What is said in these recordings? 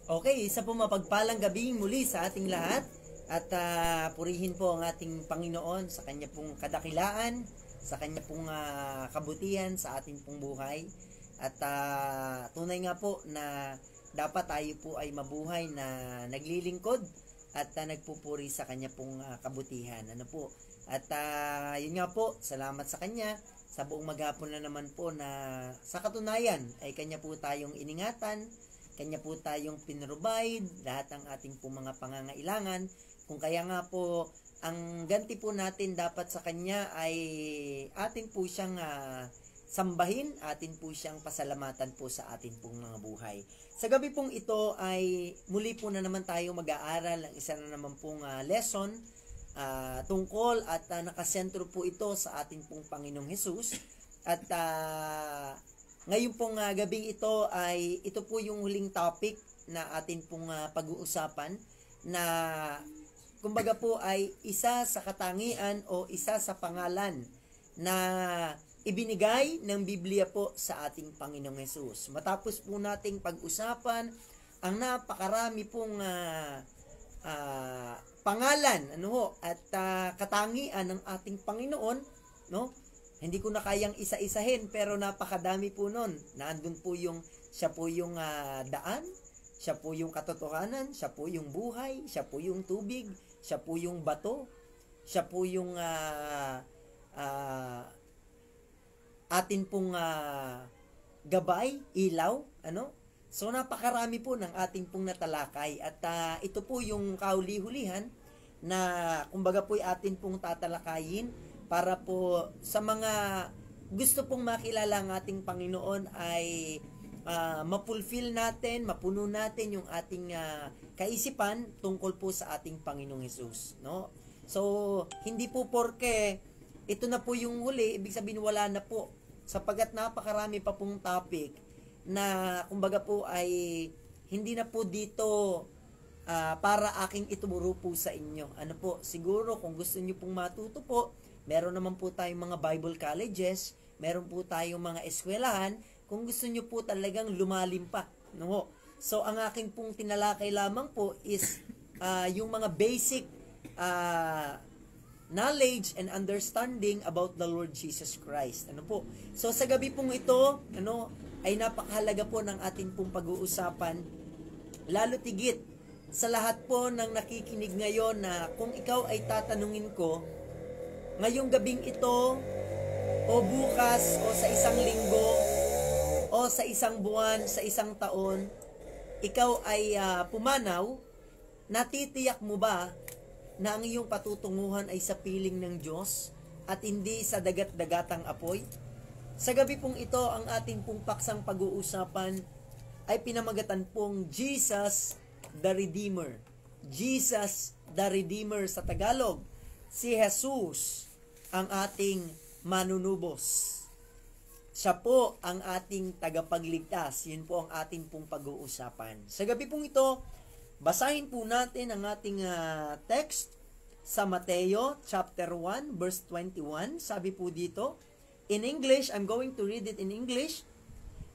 Okay, isa po mapagpalang gabi muli sa ating lahat at purihin po ang ating Panginoon sa kanya pong kadakilaan, sa kanya pong kabutihan sa ating pong buhay. At tunay nga po na dapat tayo po ay mabuhay na naglilingkod at nagpupuri sa kanya pong kabutihan. Ano po? At yun nga po, salamat sa kanya sa buong maghapon na naman po na sa katunayan ay kanya po tayong iningatan, kanya po tayong pinrovide lahat ng ating po mga pangangailangan. Kung kaya nga po, ang ganti po natin dapat sa kanya ay atin po siyang sambahin, atin po siyang pasalamatan po sa atin pong mga buhay. Sa gabi pong ito ay muli po na naman tayo mag-aaral ng isa na naman pong lesson tungkol at nakasentro po ito sa ating pong Panginoong Hesus. At ngayon pong gabing ito ay ito po yung huling topic na atin pong pag-uusapan na kumbaga po ay isa sa katangian o isa sa pangalan na ibinigay ng Biblia po sa ating Panginoong Hesus. Matapos po nating pag-usapan ang napakarami pong pangalan at katangian ng ating Panginoon, no? Hindi ko na kayang isa-isahin pero napakadami po nun. Naandun po yung siya po yung daan, siya po yung katotohanan, siya po yung buhay, siya po yung tubig, siya po yung bato, siya po yung atin pong gabay, ilaw, ano? So napakarami po ng ating pong natalakay at ito po yung kauli-hulihan na kumbaga po atin pong tatalakayin para po sa mga gusto pong makilala ang ating Panginoon ay mapulfill natin, mapuno natin yung ating kaisipan tungkol po sa ating Panginoong Hesus, no? So, hindi po porke ito na po yung huli, ibig sabihin wala na po. Sapagat napakarami pa pong topic na kumbaga po ay hindi na po dito para aking ituro po sa inyo. Ano po, siguro kung gusto niyo pong matuto po, meron naman po tayong mga Bible colleges, meron po tayong mga eskwelahan, kung gusto niyo po talagang lumalim pa. No? So, ang aking pong tinalakay lamang po is yung mga basic knowledge and understanding about the Lord Jesus Christ. Ano po? So, sa gabi pong ito, ay napakahalaga po ng ating pong pag-uusapan, lalo tigit sa lahat po ng nakikinig ngayon na kung ikaw ay tatanungin ko, ngayong gabing ito, o bukas, o sa isang linggo, o sa isang buwan, sa isang taon, ikaw ay pumanaw, natitiyak mo ba na ang iyong patutunguhan ay sa piling ng Diyos at hindi sa dagat-dagatang apoy? Sa gabi pong ito, ang ating pong paksang pag-uusapan ay pinamagatan pong Jesus the Redeemer. Jesus the Redeemer sa Tagalog. Si Jesus ang ating manunubos. Siya po ang ating tagapagligtas. Yun po ang ating pong pag-uusapan. Sa gabi pong ito, basahin po natin ang ating text sa Mateo chapter 1 verse 21. Sabi po dito, in English, I'm going to read it in English.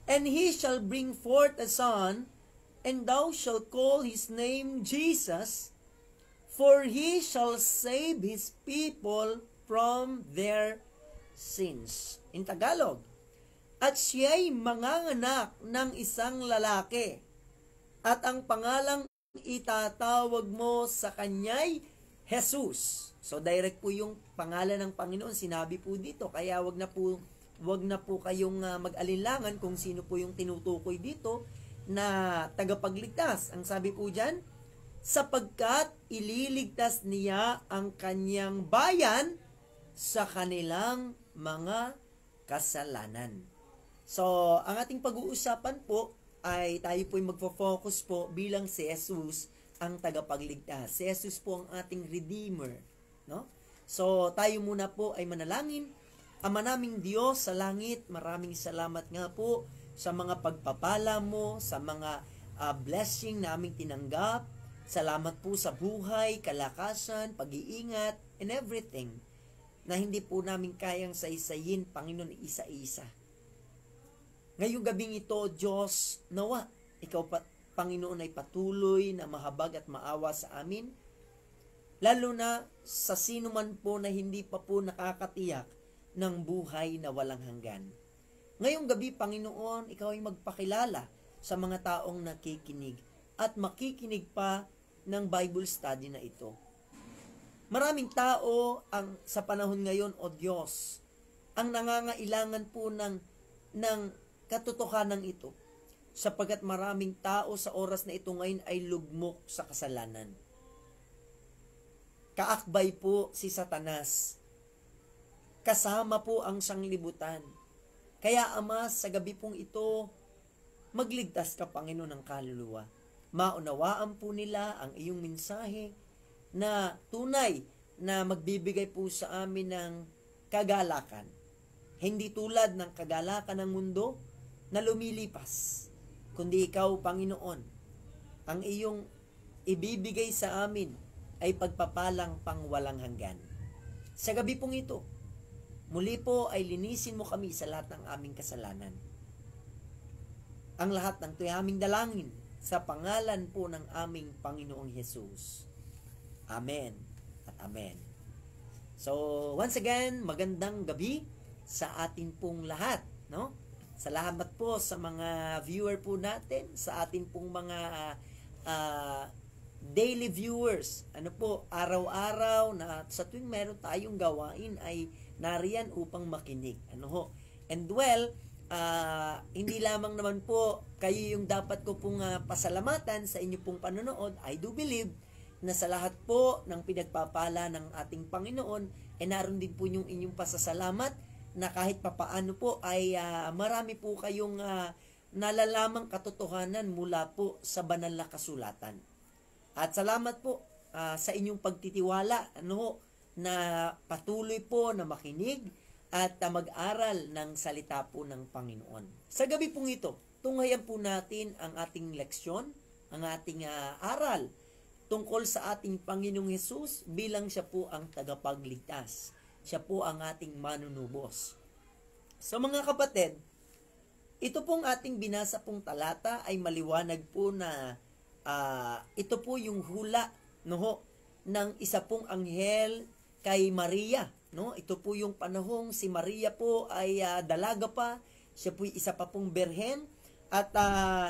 And he shall bring forth a son, and thou shalt call his name Jesus, for he shall save his people from their sins. In Tagalog, at siya'y manganganak ng isang lalaki, at ang pangalang itatawag mo sa kanya'y Jesus. So direct po yung pangalan ng Panginoon sinabi po dito, kaya wag na po kayong mag-alinlangan kung sino po yung tinutukoy dito na tagapagligtas. Ang sabi po diyan, sapagkat ililigtas niya ang kanyang bayan sa kanilang mga kasalanan. So, ang ating pag-uusapan po ay tayo po magfo-focus po bilang si Jesus ang tagapagligtas. Si Jesus po ang ating Redeemer, no? So, tayo muna po ay manalangin. Ama naming Diyos sa langit, maraming salamat nga po sa mga pagpapala mo, sa mga blessing na aming tinanggap. Salamat po sa buhay, kalakasan, pag-iingat, and everything na hindi po namin kayang saysayin, Panginoon, isa-isa. Ngayong gabing ito, Diyos, nawa, ikaw Panginoon ay patuloy na mahabag at maawa sa amin, lalo na sa sino man po na hindi pa po nakakatiyak ng buhay na walang hanggan. Ngayong gabi, Panginoon, ikaw ay magpakilala sa mga taong nakikinig at makikinig pa ng Bible study na ito. Maraming tao sa panahon ngayon, O Diyos, ang nangangailangan po ng katotohanan ito, sapagkat maraming tao sa oras na ito ngayon ay lugmok sa kasalanan. Kaakbay po si Satanas. Kasama po ang sanglibutan. Kaya Ama, sa gabi pong ito, magligtas ka, Panginoon, ng kaluluwa. Maunawaan po nila ang iyong mensahe na tunay na magbibigay po sa amin ng kagalakan. Hindi tulad ng kagalakan ng mundo na lumilipas, kundi ikaw, Panginoon, ang iyong ibibigay sa amin ay pagpapalang pang walang hanggan. Sa gabi pong ito, muli po ay linisin mo kami sa lahat ng aming kasalanan. Ang lahat ng tuyaming dalangin sa pangalan po ng aming Panginoong Hesus. Amen at amen. So, once again, magandang gabi sa atin pong lahat, no? Salamat po sa mga viewer po natin, sa atin pong mga daily viewers. Ano po, araw-araw na sa tuwing meron tayong gawain ay nariyan upang makinig. Ano ho? And well, hindi lamang naman po kayo yung dapat ko pong pasalamatan sa inyo pong panonood. I do believe na sa lahat po ng pinagpapala ng ating Panginoon, naroon din po yung inyong pasasalamat na kahit papaano po ay marami po kayong nalalamang katotohanan mula po sa banal na kasulatan. At salamat po sa inyong pagtitiwala na patuloy po na makinig at mag-aral ng salita po ng Panginoon. Sa gabi pong ito, tunghayan po natin ang ating leksyon, ang ating aral tungkol sa ating Panginoong Hesus bilang siya po ang tagapagligtas. Siya po ang ating manunubos. So mga kapatid, ito pong ating binasa pong talata ay maliwanag po na ito po yung hula ng isa pong anghel kay Maria. No? Ito po yung panahong si Maria po ay dalaga pa. Siya po isa pa pong berhen. At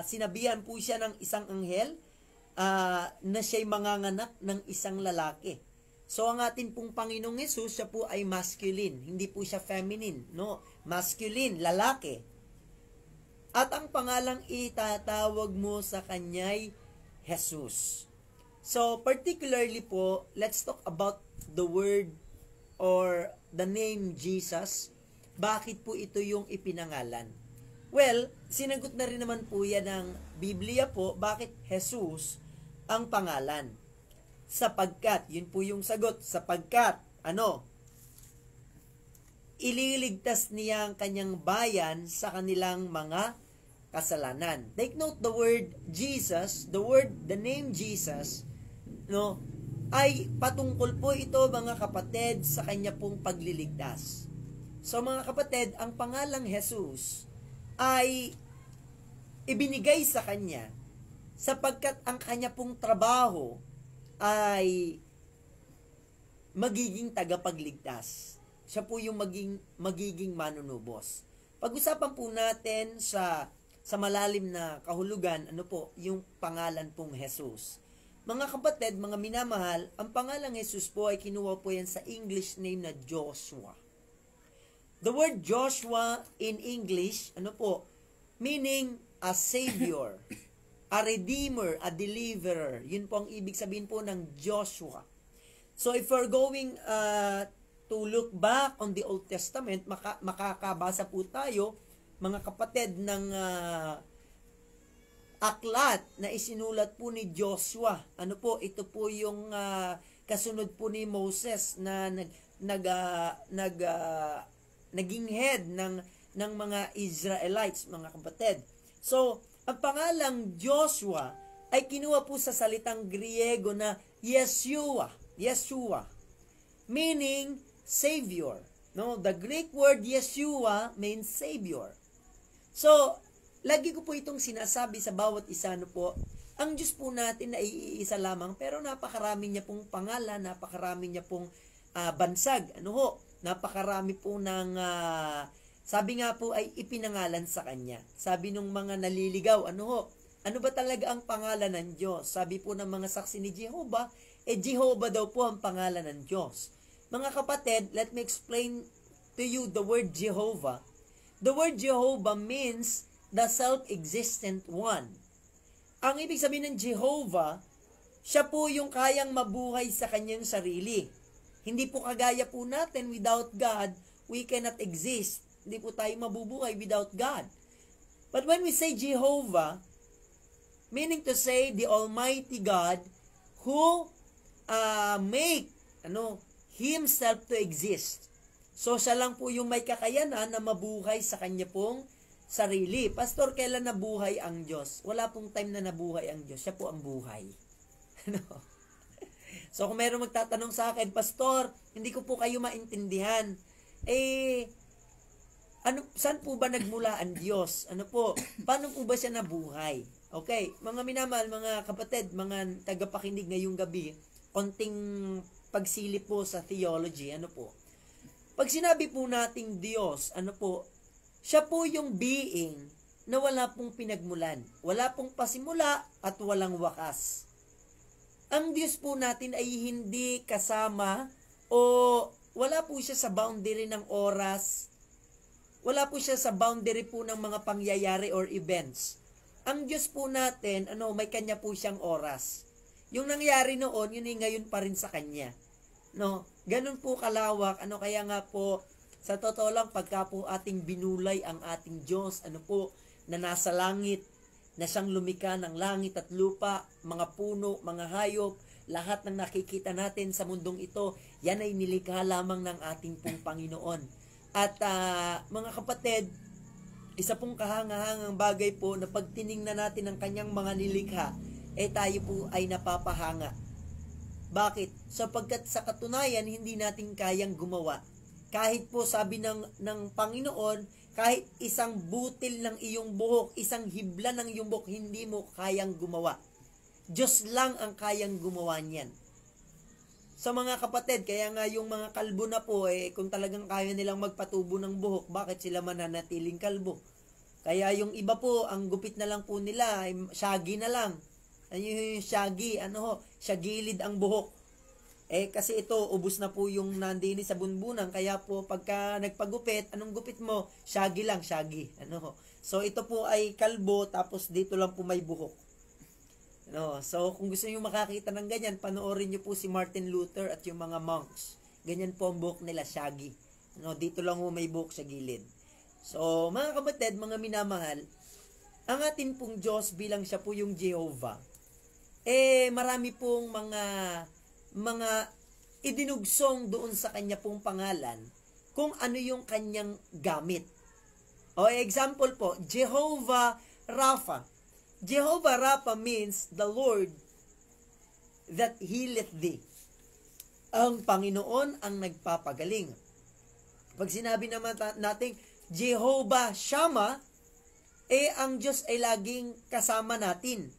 sinabihan po siya ng isang anghel na siya'y manganganak ng isang lalaki. So, ang atin pong Panginoong Hesus, siya po ay masculine. Hindi po siya feminine. No? Masculine, lalaki. At ang pangalang itatawag mo sa kanya'y Jesus. So, particularly po, let's talk about the word or the name Jesus. Bakit po ito yung ipinangalan? Well, sinagot na rin naman po yan ng Biblia po, bakit Jesus ang pangalan? Sapagkat, yun po yung sagot, sapagkat, ililigtas niya ang kanyang bayan sa kanilang mga kasalanan. Take note the word Jesus, the name Jesus, ay patungkol po ito mga kapatid sa kanya pong pagliligtas. So mga kapatid, ang pangalang Jesus ay ibinigay sa kanya sapagkat ang kanya pong trabaho ay magiging tagapagligtas. Siya po yung magiging manunubos. Pag-usapan po natin sa malalim na kahulugan, yung pangalan pong Jesus. Mga kapatid, mga minamahal, ang pangalang Jesus po ay kinuha po yan sa English name na Joshua. The word Joshua in English, meaning a savior, a redeemer, a deliverer. Yun po ang ibig sabihin po ng Joshua. So if we're going to look back on the Old Testament, makakabasa po tayo, mga kapatid, ng aklat na isinulat po ni Joshua. Ito po yung kasunod po ni Moses na naging head ng mga Israelites, mga kapatid. So, ang pangalang Joshua ay kinuha po sa salitang Griego na Yeshua, meaning Savior. No, the Greek word Yeshua means Savior. So, lagi ko po itong sinasabi sa bawat isa, Ang Diyos po natin ay iisa lamang, pero napakarami niya pong pangalan, napakarami niya pong bansag. Ano ho? Napakarami po ng, sabi nga po ay ipinangalan sa Kanya. Sabi nung mga naliligaw, ano ho? Ano ba talaga ang pangalan ng Diyos? Sabi po ng mga saksi ni Jehovah, Jehovah daw po ang pangalan ng Diyos. Mga kapatid, let me explain to you the word Jehovah. The word Jehovah means the self-existent one. Ang ibig sabihin ng Jehovah, siya po yung kayang mabuhay sa kanyang sarili. Hindi po kagaya po natin, without God, we cannot exist. Hindi po tayo mabubuhay without God. But when we say Jehovah, meaning to say the Almighty God who make Himself to exist. So siya lang po yung may kakayanan na mabuhay sa kanya pong sarili. Pastor, kailan nabuhay ang Diyos? Wala pong time na nabuhay ang Diyos. Siya po ang buhay. So kung mayroong magtatanong sa akin, Pastor, hindi ko po kayo maintindihan. Saan po ba nagmula ang Diyos? Paano po ba siya nabuhay? Okay, mga minamahal, mga kapatid, mga tagapakinig ngayong gabi, konting pagsilip po sa theology, Pag sinabi po nating Diyos, siya po yung being na wala pong pinagmulan, wala pong pasimula at walang wakas. Ang Diyos po natin ay hindi kasama o wala po siya sa boundary ng oras, wala po siya sa boundary po ng mga pangyayari or events. Ang Diyos po natin, may kanya po siyang oras. Yung nangyari noon, yun ay ngayon pa rin sa kanya. Ganun po kalawak, kaya nga po, sa totoo lang, pagka po ating binulay ang ating Diyos, na nasa langit, na siyang lumikha ng langit at lupa, mga puno, mga hayop, lahat ng nakikita natin sa mundong ito, yan ay nilikha lamang ng ating pong Panginoon. At mga kapatid, isa pong kahangahangang bagay po na pag tiningnan natin ang kanyang mga nilikha, tayo po ay napapahanga. Bakit? Sapagkat sa katunayan, hindi natin kayang gumawa. Kahit po sabi ng Panginoon, kahit isang butil ng iyong buhok, isang hibla ng iyong buhok, hindi mo kayang gumawa. Diyos lang ang kayang gumawa niyan. Sa mga kapatid, kaya nga yung mga kalbo na po, kung talagang kaya nilang magpatubo ng buhok, bakit sila mananatiling kalbo? Kaya yung iba po, ang gupit na lang po nila, shaggy na lang. Yung shaggy, shagilid ang buhok. Kasi ito, ubos na po yung nandini sa bunbunan. Kaya po, pagka nagpagupit, anong gupit mo? Shaggy lang, shaggy. So, ito po ay kalbo, tapos dito lang po may buhok. So, kung gusto niyo makakita ng ganyan, panoorin niyo po si Martin Luther at yung mga monks. Ganyan po ang buhok nila, shaggy. Dito lang po may buhok sa gilid. So, mga kapatid, mga minamahal, ang atin pong Diyos bilang siya po yung Jehovah, marami pong mga idinugsong doon sa kanya pong pangalan kung ano yung kanyang gamit. Example po, Jehovah Rapha. Jehovah Rapha means the Lord that healeth thee. Ang Panginoon ang nagpapagaling. Pag sinabi naman natin Jehovah Shammah, ang Diyos ay laging kasama natin.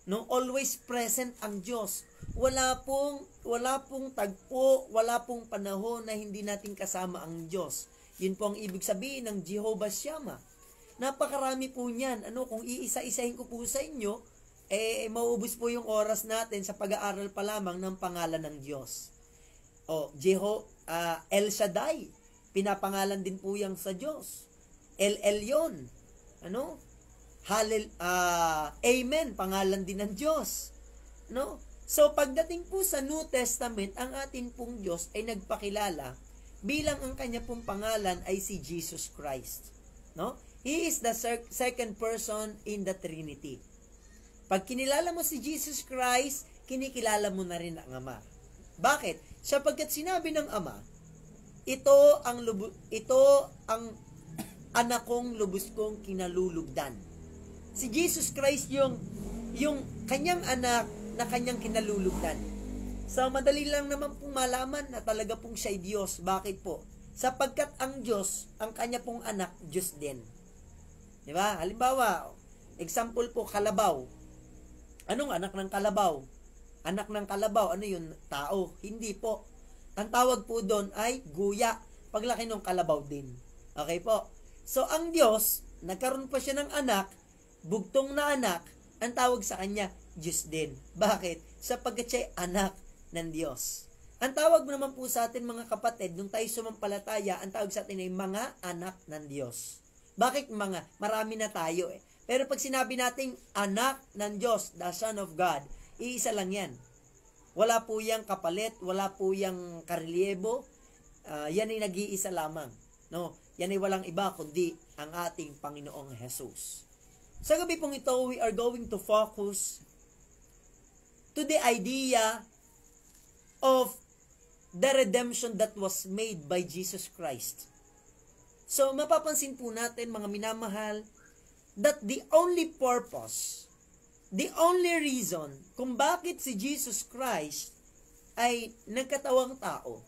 Always present ang Diyos. Wala pong tagpo, wala pong panahon na hindi natin kasama ang Diyos. Yun po ang ibig sabihin ng Jehovah Shammah. Napakarami po niyan. Kung iisa-isahin ko po sa inyo, mauubos po yung oras natin sa pag-aaral pa lamang ng pangalan ng Diyos. El Shaddai, pinapangalan din po yang sa Diyos. El Elyon, Amen, pangalan din ng Diyos. So, pagdating po sa New Testament, ang atin pong Diyos ay nagpakilala bilang ang kanya pong pangalan ay si Jesus Christ. He is the second person in the Trinity. Pag kinilala mo si Jesus Christ, kinikilala mo na rin ang Ama. Bakit? Sapagkat sinabi ng Ama, ito ang anak kong lubos kong kinalulugdan. Si Jesus Christ yung kanyang anak na kanyang kinalulugdan. So, madali lang naman pong malaman na talaga pong siya'y Diyos. Bakit po? Sapagkat ang Diyos, ang kanya pong anak, Diyos din. Diba? Halimbawa, example po, kalabaw. Anong anak ng kalabaw? Anak ng kalabaw, ano yun? Tao. Hindi po. Ang tawag po doon ay guya. Paglaki ng kalabaw din. Okay po? So, ang Diyos, nagkaroon pa siya ng anak, bugtong na anak, ang tawag sa kanya, Diyos din. Bakit? Sapagkat siya ay anak ng Diyos. Ang tawag naman po sa atin mga kapatid, nung tayo sumampalataya, ang tawag sa atin ay mga anak ng Diyos. Bakit mga? Marami na tayo eh. Pero pag sinabi nating anak ng Diyos, the Son of God, iisa lang yan. Wala po yang kapalit, wala po yang karelyebo. Yan ay nag-iisa lamang. No? Yan ay walang iba kundi ang ating Panginoong Jesus. Sa gabi pong ito, we are going to focus to the idea of the redemption that was made by Jesus Christ. So, mapapansin po natin, mga minamahal, that the only purpose, the only reason kung bakit si Jesus Christ ay nagkatawang tao,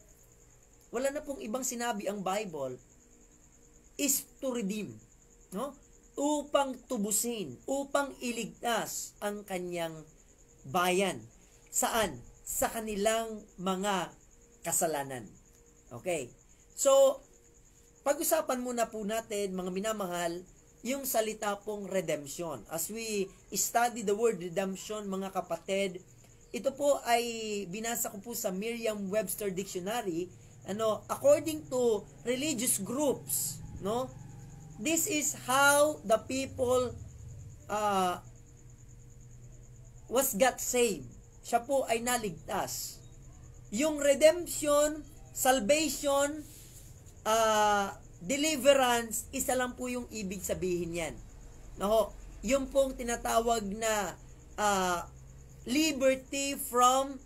wala na pong ibang sinabi ang Bible, is to redeem, no? Upang tubusin, upang iligtas ang kanyang bayan. Saan? Sa kanilang mga kasalanan. Okay. So, pag-usapan muna po natin, mga minamahal, yung salita pong redemption. As we study the word redemption, mga kapatid, ito po ay binasa ko po sa Merriam-Webster Dictionary, according to religious groups, no? This is how the people got saved. Siya po ay naligtas. Yung redemption, salvation, deliverance, isa lang po yung ibig sabihin yan. No? Yung pong tinatawag na liberty from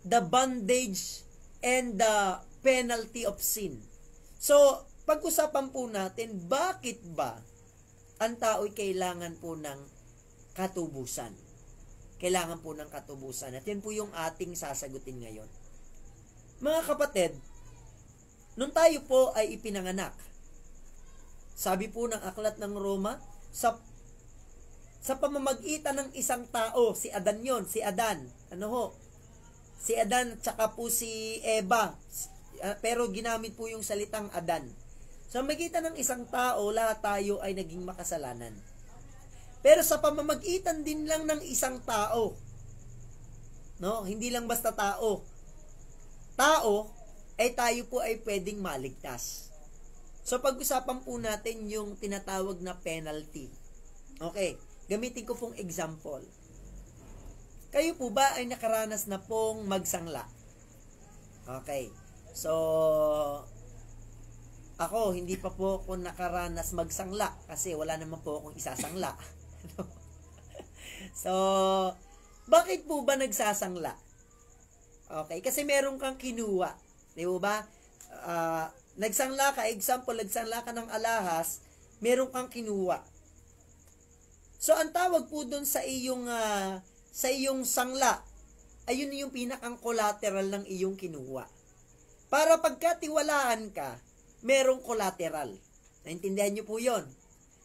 the bondage and the penalty of sin. So, pag-usapan po natin, bakit ba ang tao'y kailangan po ng katubusan? Kailangan po ng katubusan. At yan po yung ating sasagutin ngayon. Mga kapatid, nung tayo po ay ipinanganak, sabi po ng aklat ng Roma, sa pamamagitan ng isang tao, si Adan yon, si Adan. Si Adan at saka po si Eva. Pero ginamit po yung salitang Adan. Sa pamamagitan ng isang tao, lahat tayo ay naging makasalanan. Pero sa pamamagitan din lang ng isang tao, no? Hindi lang basta tao, ay tayo po ay pwedeng maligtas. So, pag-usapan po natin yung tinatawag na penalty. Okay, gamitin ko pong example. Kayo po ba ay nakaranas na pong magsangla? Okay, so, ako, hindi pa po ako nakaranas magsangla kasi wala naman po akong isasangla. So, bakit po ba nagsasangla? Okay, kasi meron kang kinuha. Di ba? Nagsangla ka, example, nagsangla ka ng alahas, meron kang kinuha. So, ang tawag po doon sa iyong sangla, ayun yung pinakang collateral ng iyong kinuha. Para pagkatiwalaan ka, merong collateral. Naintindihan niyo po yon.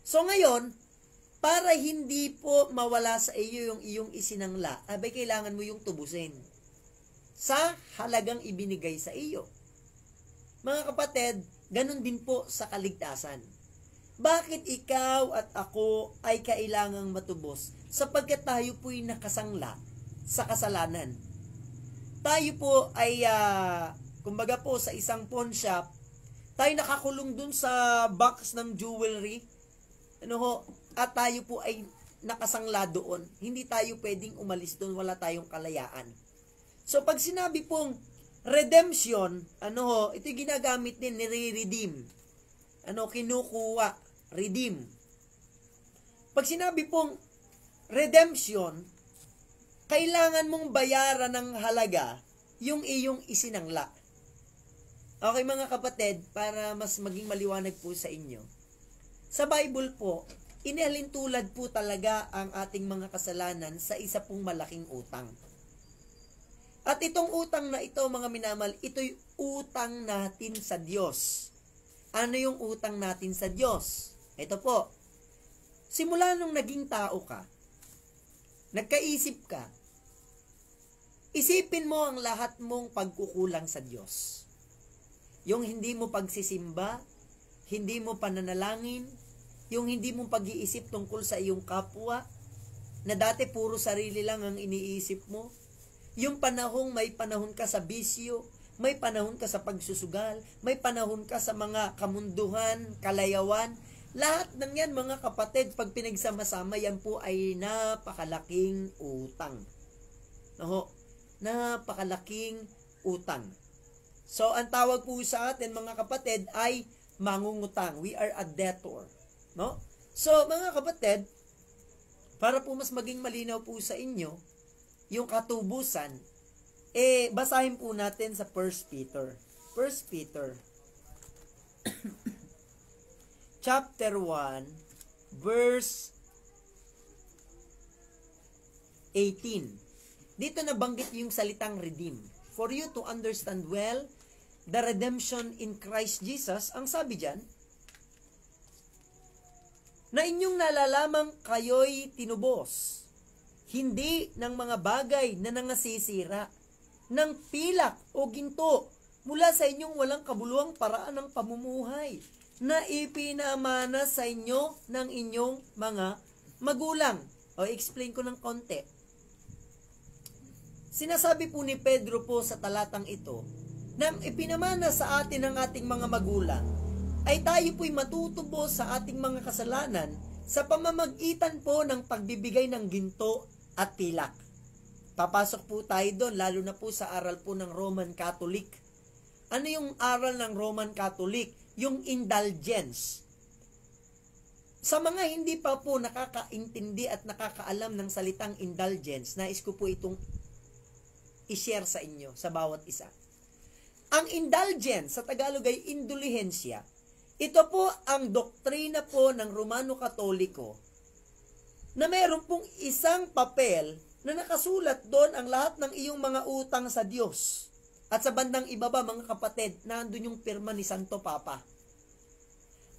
So, ngayon, para hindi po mawala sa iyo yung iyong isinangla, abay kailangan mo yung tubusin sa halagang ibinigay sa iyo. Mga kapatid, ganun din po sa kaligtasan. Bakit ikaw at ako ay kailangang matubos? Sapagkat tayo po'y nakasangla sa kasalanan. Tayo po ay, kumbaga po sa isang pawn shop, tayo nakakulong dun sa box ng jewelry, at tayo po ay nakasangla doon. Hindi tayo pwedeng umalis doon, wala tayong kalayaan. So, pag sinabi pong redemption, ito ginagamit din, nire-redeem. Kinukuha, redeem. Pag sinabi pong redemption, kailangan mong bayaran ng halaga yung iyong isinangla. Okay mga kapatid, para mas maging maliwanag po sa inyo. Sa Bible po, inalintulad po talaga ang ating mga kasalanan sa isa pong malaking utang. At itong utang na ito, mga minamal, ito'y utang natin sa Diyos. Ano yung utang natin sa Diyos? Ito po, simula nung naging tao ka, nagkaisip ka, isipin mo ang lahat mong pagkukulang sa Diyos. Yung hindi mo pagsisimba, hindi mo pananalangin, yung hindi mo pag-iisip tungkol sa iyong kapwa, na dati puro sarili lang ang iniisip mo. Yung may panahon ka sa bisyo, may panahon ka sa pagsusugal, may panahon ka sa mga kamunduhan, kalayawan. Lahat ng yan, mga kapatid, pag pinagsama-sama, yan po ay napakalaking utang. No? Napakalaking utang. So, ang tawag po sa atin, mga kapatid, ay mangungutang. We are a debtor. No? So, mga kapatid, para po mas maging malinaw po sa inyo, yung katubusan, basahin po natin sa 1 Peter. 1 Peter, chapter 1, verse 18. Dito nabanggit yung salitang redeem. For you to understand well the redemption in Christ Jesus, ang sabi dyan, na inyong nalalamang kayo'y tinubos, hindi ng mga bagay na nangasisira, ng pilak o ginto, mula sa inyong walang kabuluhang paraan ng pamumuhay, na ipinamana sa inyo ng inyong mga magulang. O, explain ko ng konti. Sinasabi po ni Pedro po sa talatang ito, na ipinamana sa atin ng ating mga magulang, ay tayo po'y matutubo sa ating mga kasalanan sa pamamagitan po ng pagbibigay ng ginto at pilak. Papasok po tayo doon, lalo na po sa aral po ng Roman Catholic. Ano yung aral ng Roman Catholic? Yung indulgence. Sa mga hindi pa po nakakaintindi at nakakaalam ng salitang indulgence, nais ko po itong i-share sa inyo, sa bawat isa. Ang indulgence, sa Tagalog ay indulhensya. Ito po ang doktrina po ng Romano Katoliko na mayroon pong isang papel na nakasulat doon ang lahat ng iyong mga utang sa Diyos. At sa bandang ibaba, mga kapatid, nandun yung pirma ni Santo Papa.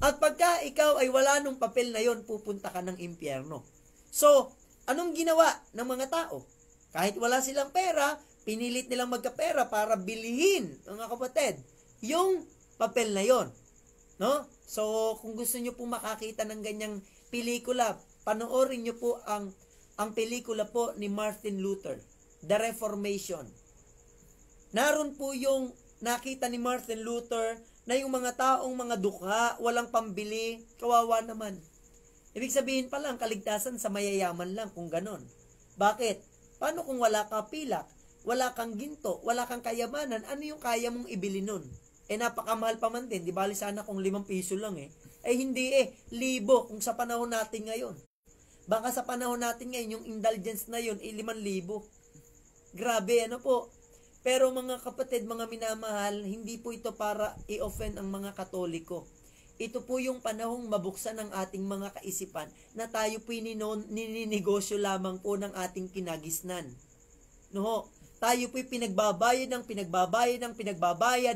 At pagka ikaw ay wala nung papel na yon, pupunta ka ng impyerno. So, anong ginawa ng mga tao? Kahit wala silang pera, pinilit nilang magkapera para bilihin, mga kapatid, yung papel na yon. No? So, kung gusto nyo po makakita ng ganyang pelikula, panoorin nyo po ang pelikula po ni Martin Luther, The Reformation. Naroon po yung nakita ni Martin Luther na yung mga taong mga dukha, walang pambili, kawawa naman. Ibig sabihin pa lang, kaligtasan sa mayayaman lang kung ganon. Bakit? Paano kung wala ka pilak, wala kang ginto, wala kang kayamanan, ano yung kaya mong ibili nun? Napakamahal pa man din, di bali sana kung 5 piso lang hindi 1,000 kung sa panahon natin ngayon. Baka sa panahon natin ngayon, yung indulgence na yun, 5,000. Grabe, ano po. Pero mga kapatid, mga minamahal, hindi po ito para i-offend ang mga Katoliko. Ito po yung panahong mabuksan ng ating mga kaisipan na tayo po nininegosyo lamang po ng ating kinagisnan. No? Tayo po'y pinagbabayad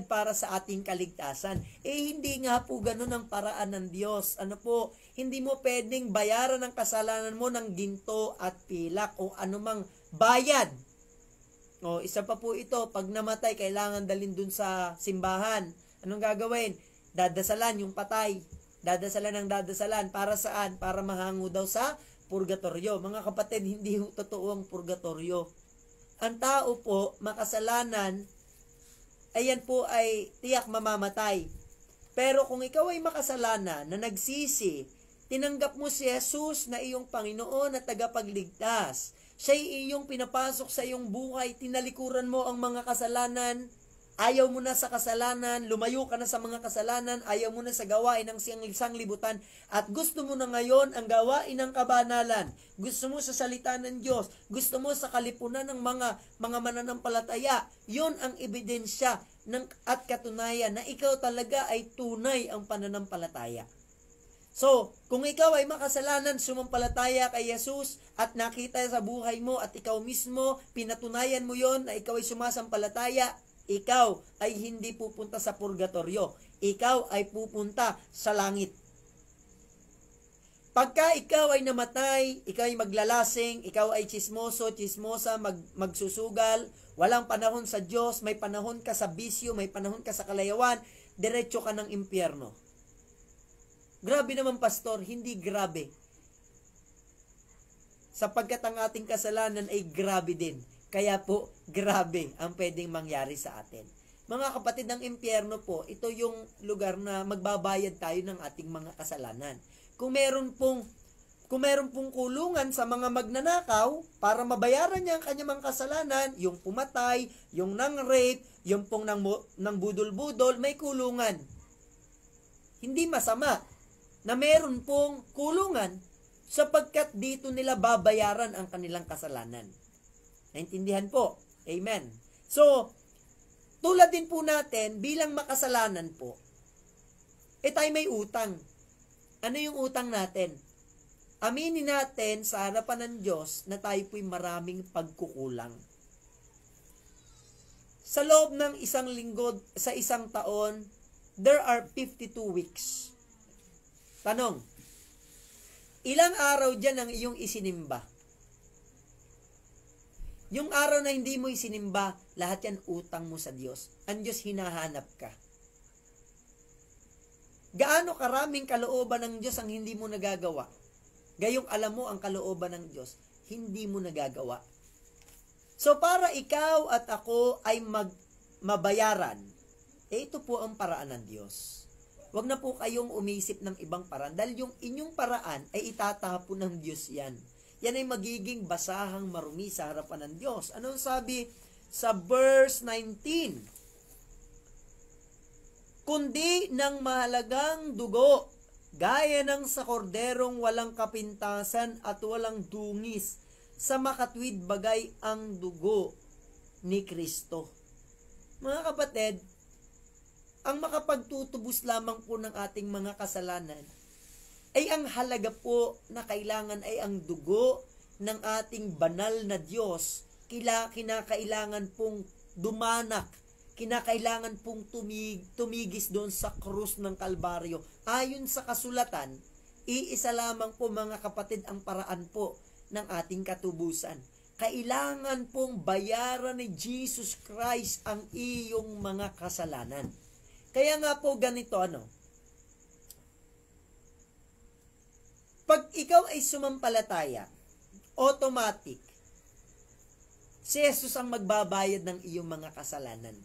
para sa ating kaligtasan. Hindi nga po ganun ang paraan ng Diyos. Ano po, hindi mo pwedeng bayaran ang kasalanan mo ng ginto at pilak o anumang bayad. O, isa pa po ito, pag namatay, kailangan dalhin dun sa simbahan. Anong gagawin? Dadasalan yung patay. Dadasalan ng dadasalan. Para saan? Para mahango daw sa purgatorio. Mga kapatid, hindi totoo ang purgatorio. Ang tao po, makasalanan, ayan po ay tiyak mamamatay. Pero kung ikaw ay makasalanan na nagsisi, tinanggap mo si Jesus na iyong Panginoon at tagapagligtas, siya'y iyong pinapasok sa iyong buhay, tinalikuran mo ang mga kasalanan, ayaw mo na sa kasalanan, lumayo ka na sa mga kasalanan, ayaw mo na sa gawain ng sanglibutan, at gusto mo na ngayon ang gawain ng kabanalan. Gusto mo sa salita ng Diyos, gusto mo sa kalipunan ng mga mananampalataya. Yon ang ebidensya at katunayan na ikaw talaga ay tunay ang pananampalataya. So, kung ikaw ay makasalanan, sumampalataya kay Jesus at nakita sa buhay mo at ikaw mismo, pinatunayan mo yon na ikaw ay sumasampalataya, ikaw ay hindi pupunta sa purgatorio. Ikaw ay pupunta sa langit. Pagka ikaw ay namatay, ikaw ay maglalasing, ikaw ay chismoso, chismosa, magsusugal, walang panahon sa Diyos, may panahon ka sa bisyo, may panahon ka sa kalayawan, diretso ka ng impyerno. Grabe naman, pastor, hindi grabe. Sapagkat ang ating kasalanan ay grabe din. Kaya po, grabe ang pwedeng mangyari sa atin. Mga kapatid, ng impyerno po, ito yung lugar na magbabayad tayo ng ating mga kasalanan. Kung meron pong kulungan sa mga magnanakaw, para mabayaran niya ang kanyang mga kasalanan, yung pumatay, yung nang-rape, yung pong nang budol-budol, may kulungan. Hindi masama na meron pong kulungan, sapagkat dito nila babayaran ang kanilang kasalanan. Naintindihan po? Amen. So, tulad din po natin, bilang makasalanan po, tayo may utang. Ano yung utang natin? Aminin natin sa harapan ng Diyos na tayo po'y maraming pagkukulang. Sa loob ng isang linggo, sa isang taon, there are 52 weeks. Tanong, ilang araw dyan ang iyong isinimba? Yung araw na hindi mo isinimba, lahat yan utang mo sa Diyos. Ang Diyos hinahanap ka. Gaano karaming kalooban ng Diyos ang hindi mo nagagawa? Gayong alam mo ang kalooban ng Diyos, hindi mo nagagawa. So para ikaw at ako ay mabayaran, ito po ang paraan ng Diyos. Huwag na po kayong umisip ng ibang paraan dahil yung inyong paraan ay itatapon ng Diyos yan. Yan ay magiging basahang marumi sa harapan ng Diyos. Anong sabi sa verse 19? Kundi ng mahalagang dugo, gaya ng sa korderong walang kapintasan at walang dungis, sa makatwid bagay ang dugo ni Kristo. Mga kapatid, ang makapagtutubos lamang po ng ating mga kasalanan ay ang halaga po na kailangan ay ang dugo ng ating banal na Diyos. Kinakailangan pong dumanak, kinakailangan pong tumigis doon sa krus ng Kalbaryo. Ayon sa kasulatan, iisa lamang po mga kapatid ang paraan po ng ating katubusan. Kailangan pong bayaran ni Jesus Christ ang iyong mga kasalanan. Kaya nga po ganito, pag ikaw ay sumampalataya, automatic, si Jesus ang magbabayad ng iyong mga kasalanan.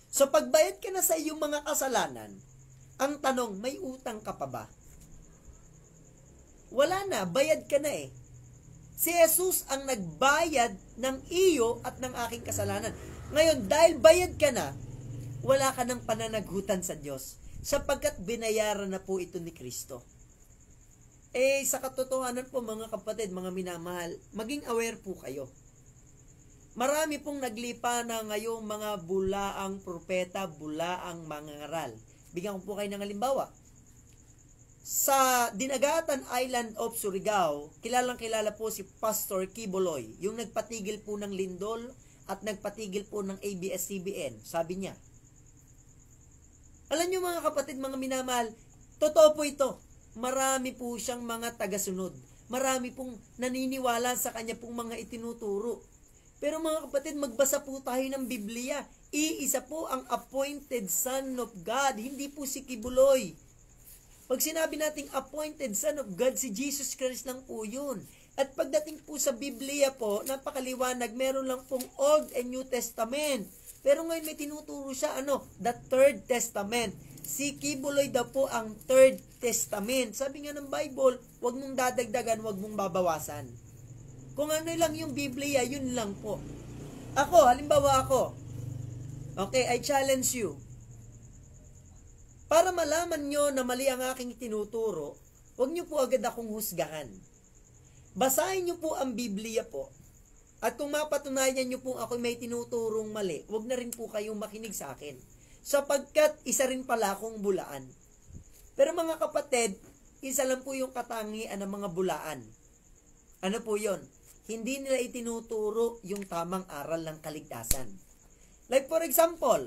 So pagbayad ka na sa iyong mga kasalanan, ang tanong, may utang ka pa ba? Wala na, bayad ka na eh. Si Jesus ang nagbayad ng iyo at ng aking kasalanan. Ngayon, dahil bayad ka na, wala ka ng pananagutan sa Diyos, sapagkat binayaran na po ito ni Kristo. Sa katotohanan po mga kapatid, mga minamahal, maging aware po kayo. Marami pong naglipa na ngayong mga bulaang propeta, bulaang mangangaral. Bigyan ko po kayo ng halimbawa. Sa Dinagatan Island of Surigao, kilalang-kilala po si Pastor Kibuloy, yung nagpatigil po ng lindol at nagpatigil po ng ABS-CBN. Sabi niya, alam niyo mga kapatid, mga minamahal, totoo po ito. Marami po siyang mga tagasunod. Marami pong naniniwala sa kanya pong mga itinuturo. Pero mga kapatid, magbasa po tayo ng Biblia. Iisa po ang appointed Son of God, hindi po si Kibuloy. Pag sinabi nating appointed Son of God, si Jesus Christ lang po yun. At pagdating po sa Biblia po, napakaliwanag, meron lang pong Old and New Testament. Pero ngayon may tinuturo siya, the Third Testament. Si Kibuloy daw po ang Third Testament. Sabi nga ng Bible, wag mong dadagdagan, wag mong babawasan. Kung ano lang yung Biblia, yun lang po. Halimbawa ako. Okay, I challenge you. Para malaman nyo na mali ang aking tinuturo, wag nyo po agad akong husgahan. Basahin nyo po ang Biblia po. At kung mapatunayan nyo po ako may tinuturong mali, wag na rin po kayong makinig sa akin. Sapagkat isa rin pala akong bulaan. Pero mga kapatid, isa lang po yung katangian ng mga bulaan. Ano po yon? Hindi nila itinuturo yung tamang aral ng kaligtasan. Like for example,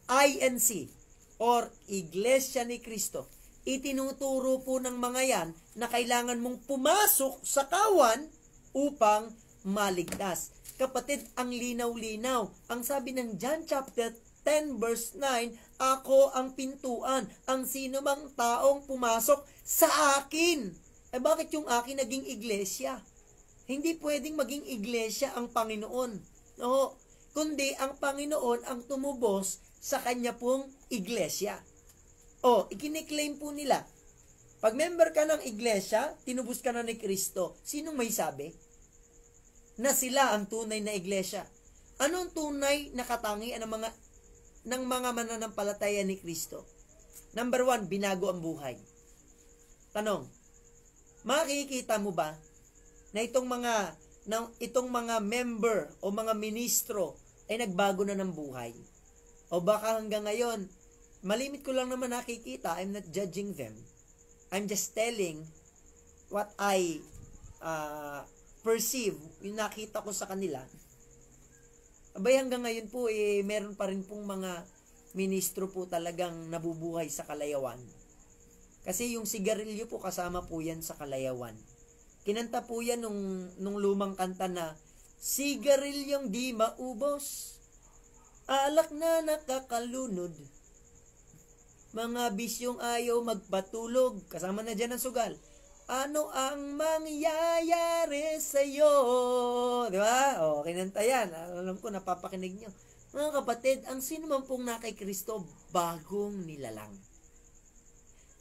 INC or Iglesia ni Cristo. itinuturo po ng mga yan na kailangan mong pumasok sa kawan upang maligtas. Kapatid, ang linaw-linaw. Ang sabi ng John chapter 10 verse 9, ako ang pintuan. Ang sino mang taong pumasok sa akin. Bakit yung akin naging iglesia? Hindi pwedeng maging iglesia ang Panginoon. No? Kundi ang Panginoon ang tumubos sa kanya pong iglesia. Ikiniklaim po nila. Pag member ka ng iglesia, tinubos ka na ni Kristo. Sinong may sabi? Na sila ang tunay na iglesia. Anong tunay na katangian ng mga mananampalataya ni Kristo? Number 1, binago ang buhay. Tanong, makikita mo ba na itong mga member o mga ministro ay nagbago na ng buhay? O baka hanggang ngayon, malimit ko lang naman nakikita, I'm not judging them. I'm just telling what I perceive, yung nakita ko sa kanila. Hanggang ngayon po, meron pa rin pong mga ministro po talagang nabubuhay sa kalayawan. Kasi yung sigarilyo po, kasama po yan sa kalayawan. Kinanta po yan nung lumang kanta na, sigarilyong di maubos, alak na nakakalunod, mga bisyong ayaw magpatulog, kasama na dyan ang sugal. Ano ang mangyayari sa'yo? Di ba? Kinanta yan. Alam ko, napapakinig nyo. Mga kapatid, ang sino man pong na kay Kristo, bagong nilalang.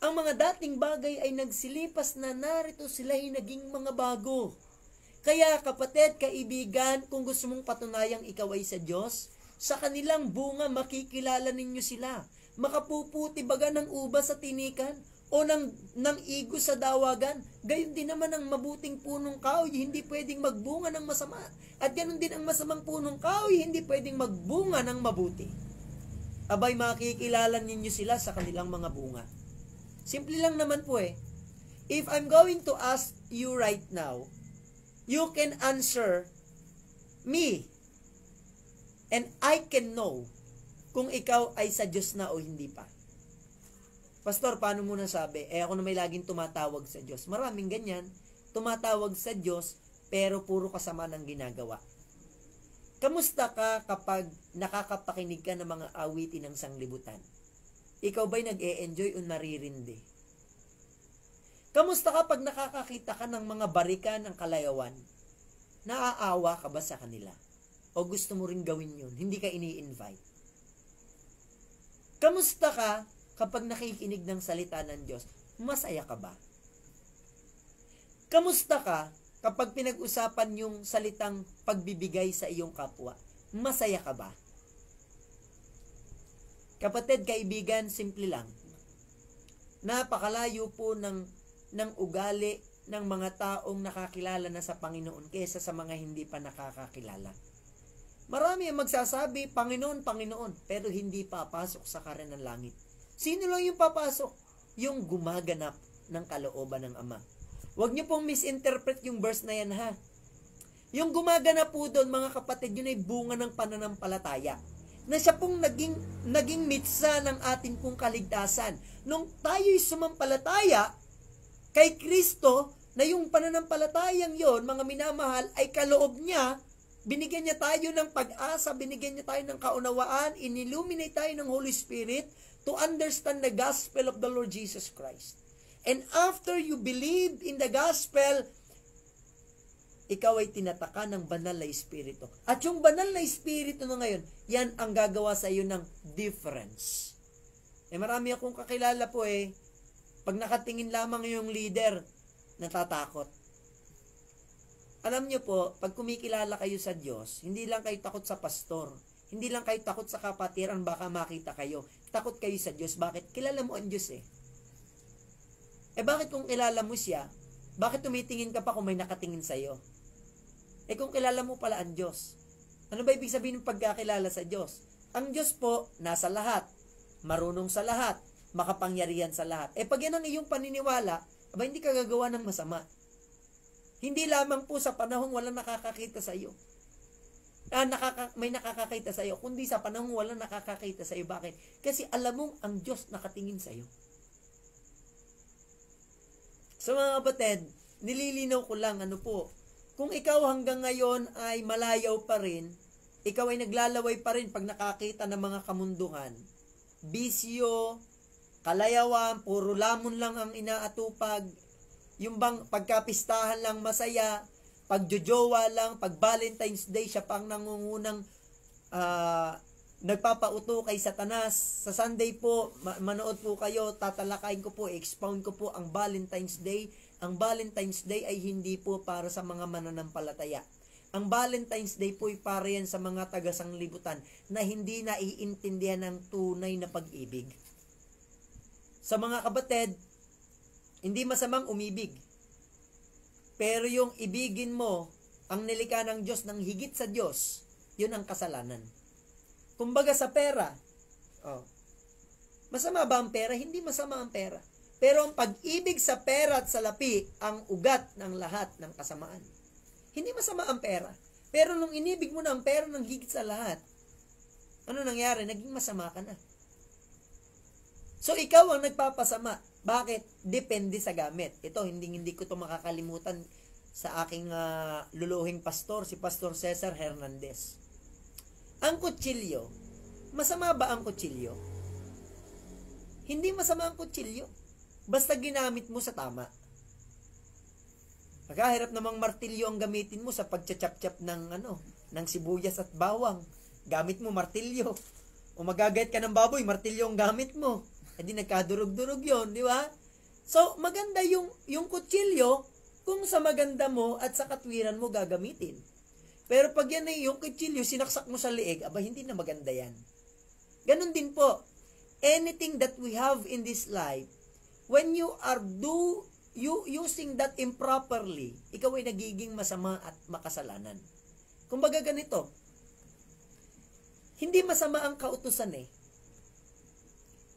Ang mga dating bagay ay nagsilipas na, narito sila ay naging mga bago. Kaya kapatid, kaibigan, kung gusto mong patunayang ikaw ay sa Diyos, sa kanilang bunga makikilala ninyo sila. Makapuputi baga ng uba sa tinikan o ng igo sa dawagan. Gayon din naman ang mabuting punong kahoy, hindi pwedeng magbunga ng masama. At ganon din ang masamang punong kahoy, hindi pwedeng magbunga ng mabuti. Abay, makikilala ninyo sila sa kanilang mga bunga. Simple lang naman po If I'm going to ask you right now, you can answer me. And I can know kung ikaw ay sa Diyos na o hindi pa. Pastor, paano mo nasabi? Ako na may laging tumatawag sa Diyos. Maraming ganyan. Tumatawag sa Diyos, pero puro kasama ng ginagawa. Kamusta ka kapag nakakapakinig ka ng mga awitin ng sanglibutan? Ikaw ba'y nag-e-enjoy o naririndi? Kamusta ka pag nakakakita ka ng mga barika ng kalayawan? Naaawa ka ba sa kanila? O gusto mo rin gawin yun? Hindi ka ini-invite? Kamusta ka kapag nakikinig ng salita ng Diyos? Masaya ka ba? Kamusta ka kapag pinag-usapan yung salitang pagbibigay sa iyong kapwa? Masaya ka ba? Kapatid, kaibigan, simple lang. Napakalayo po ng ugali ng mga taong nakakilala na sa Panginoon kaysa sa mga hindi pa nakakakilala. Marami ang magsasabi, Panginoon, Panginoon, pero hindi papasok sa karan ng langit. Sino lang yung papasok? Yung gumaganap ng kalooban ng Ama. Huwag niyo pong misinterpret yung verse na yan, ha? Yung gumaganap po doon, mga kapatid, yun ay bunga ng pananampalataya. Na siya pong naging mitsa ng atin pong kaligtasan. Nung tayo'y sumampalataya kay Kristo, na yung pananampalatayang yon, mga minamahal, ay kaloob niya, binigyan niya tayo ng pag-asa, binigyan niya tayo ng kaunawaan, iniluminate tayo ng Holy Spirit to understand the gospel of the Lord Jesus Christ. And after you believe in the gospel, ikaw ay tinataka ng banal na Espiritu. At yung banal na Espiritu na ngayon, yan ang gagawa sa iyo ng difference. Marami akong kakilala po pag nakatingin lamang yung leader, natatakot. Alam niyo po, pag kumikilala kayo sa Diyos, hindi lang kayo takot sa pastor, hindi lang kayo takot sa kapatiran, baka makita kayo. Takot kayo sa Diyos. Bakit? Kilala mo ang Diyos bakit kung kilala mo siya, bakit tumitingin ka pa kung may nakatingin sa iyo? Kung kilala mo pala ang Diyos, ano ba ibig sabihin ng pagkakilala sa Diyos? Ang Diyos po, nasa lahat, marunong sa lahat, makapangyarihan sa lahat. Pag yan ang iyong paniniwala, hindi ka gagawa ng masama. Hindi lamang po sa panahong walang nakakakita sa iyo. May nakakakita sa iyo, kundi sa panahong walang nakakakita sa iyo. Bakit? Kasi alam mong ang Diyos nakatingin sa iyo. So mga kapatid, nililinaw ko lang, kung ikaw hanggang ngayon ay malayaw pa rin, ikaw ay naglalaway pa rin pag nakakita ng mga kamunduhan, bisyo, kalayawan, puro lamon lang ang inaatupag, yung bang pagkapistahan lang masaya, pagjojowa lang, pag Valentine's Day, siya pang nangungunang nagpapauto kay Satanas. Sa Sunday po, manood po kayo, tatalakayin ko po, expound ko po ang Valentine's Day. Ang Valentine's Day ay hindi po para sa mga mananampalataya. Ang Valentine's Day po ay para yan sa mga taga-sanglibutan na hindi naiintindihan ng tunay na pag-ibig. Sa mga kapatid, hindi masamang umibig. Pero yung ibigin mo ang nilikha ng Diyos ng higit sa Diyos, yun ang kasalanan. Kumbaga sa pera, masama ba ang pera? Hindi masama ang pera. Pero ang pag-ibig sa pera at sa lapi, ang ugat ng lahat ng kasamaan. Hindi masama ang pera. Pero nung inibig mo na ang pera ng higit sa lahat, ano nangyari? Naging masama ka na. So ikaw ang nagpapasama. Bakit? Depende sa gamit. Ito, hindi ko ito makakalimutan sa aking luluhing pastor, si Pastor Cesar Hernandez. Ang kutsilyo, masama ba ang kutsilyo? Hindi masama ang kutsilyo. Basta ginamit mo sa tama. Pagkahirap namang martilyo ang gamitin mo sa pagtsachap-chap ng sibuyas at bawang. Gamit mo martilyo. O magagayat ka ng baboy, martilyo ang gamit mo. E di nagkadurog-durog yun, di ba? So, maganda yung kutsilyo kung sa maganda mo at sa katwiran mo gagamitin. Pero pag yan ay yung kutsilyo, sinaksak mo sa liig, hindi na maganda yan. Ganon din po. Anything that we have in this life, when you are using that improperly, ikaw ay nagiging masama at makasalanan. Kumbaga ganito, hindi masama ang kautusan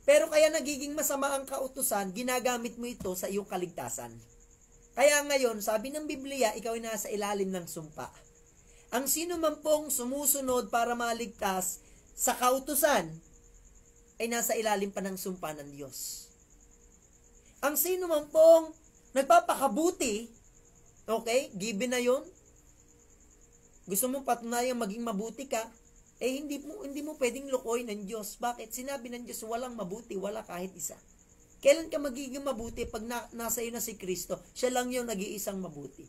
Pero kaya nagiging masama ang kautusan, ginagamit mo ito sa iyong kaligtasan. Kaya ngayon, sabi ng Biblia, ikaw ay nasa ilalim ng sumpa. Ang sino man pong sumusunod para maligtas sa kautusan, ay nasa ilalim pa ng sumpa ng Diyos. Ang sino man pong nagpapakabuti, given na yun, gusto mo patunayang maging mabuti ka, hindi mo pwedeng lukoy ng Diyos. Bakit? Sinabi ng Diyos, walang mabuti, wala kahit isa. Kailan ka magiging mabuti pag nasa iyo na si Kristo? Siya lang yung nag-iisang mabuti.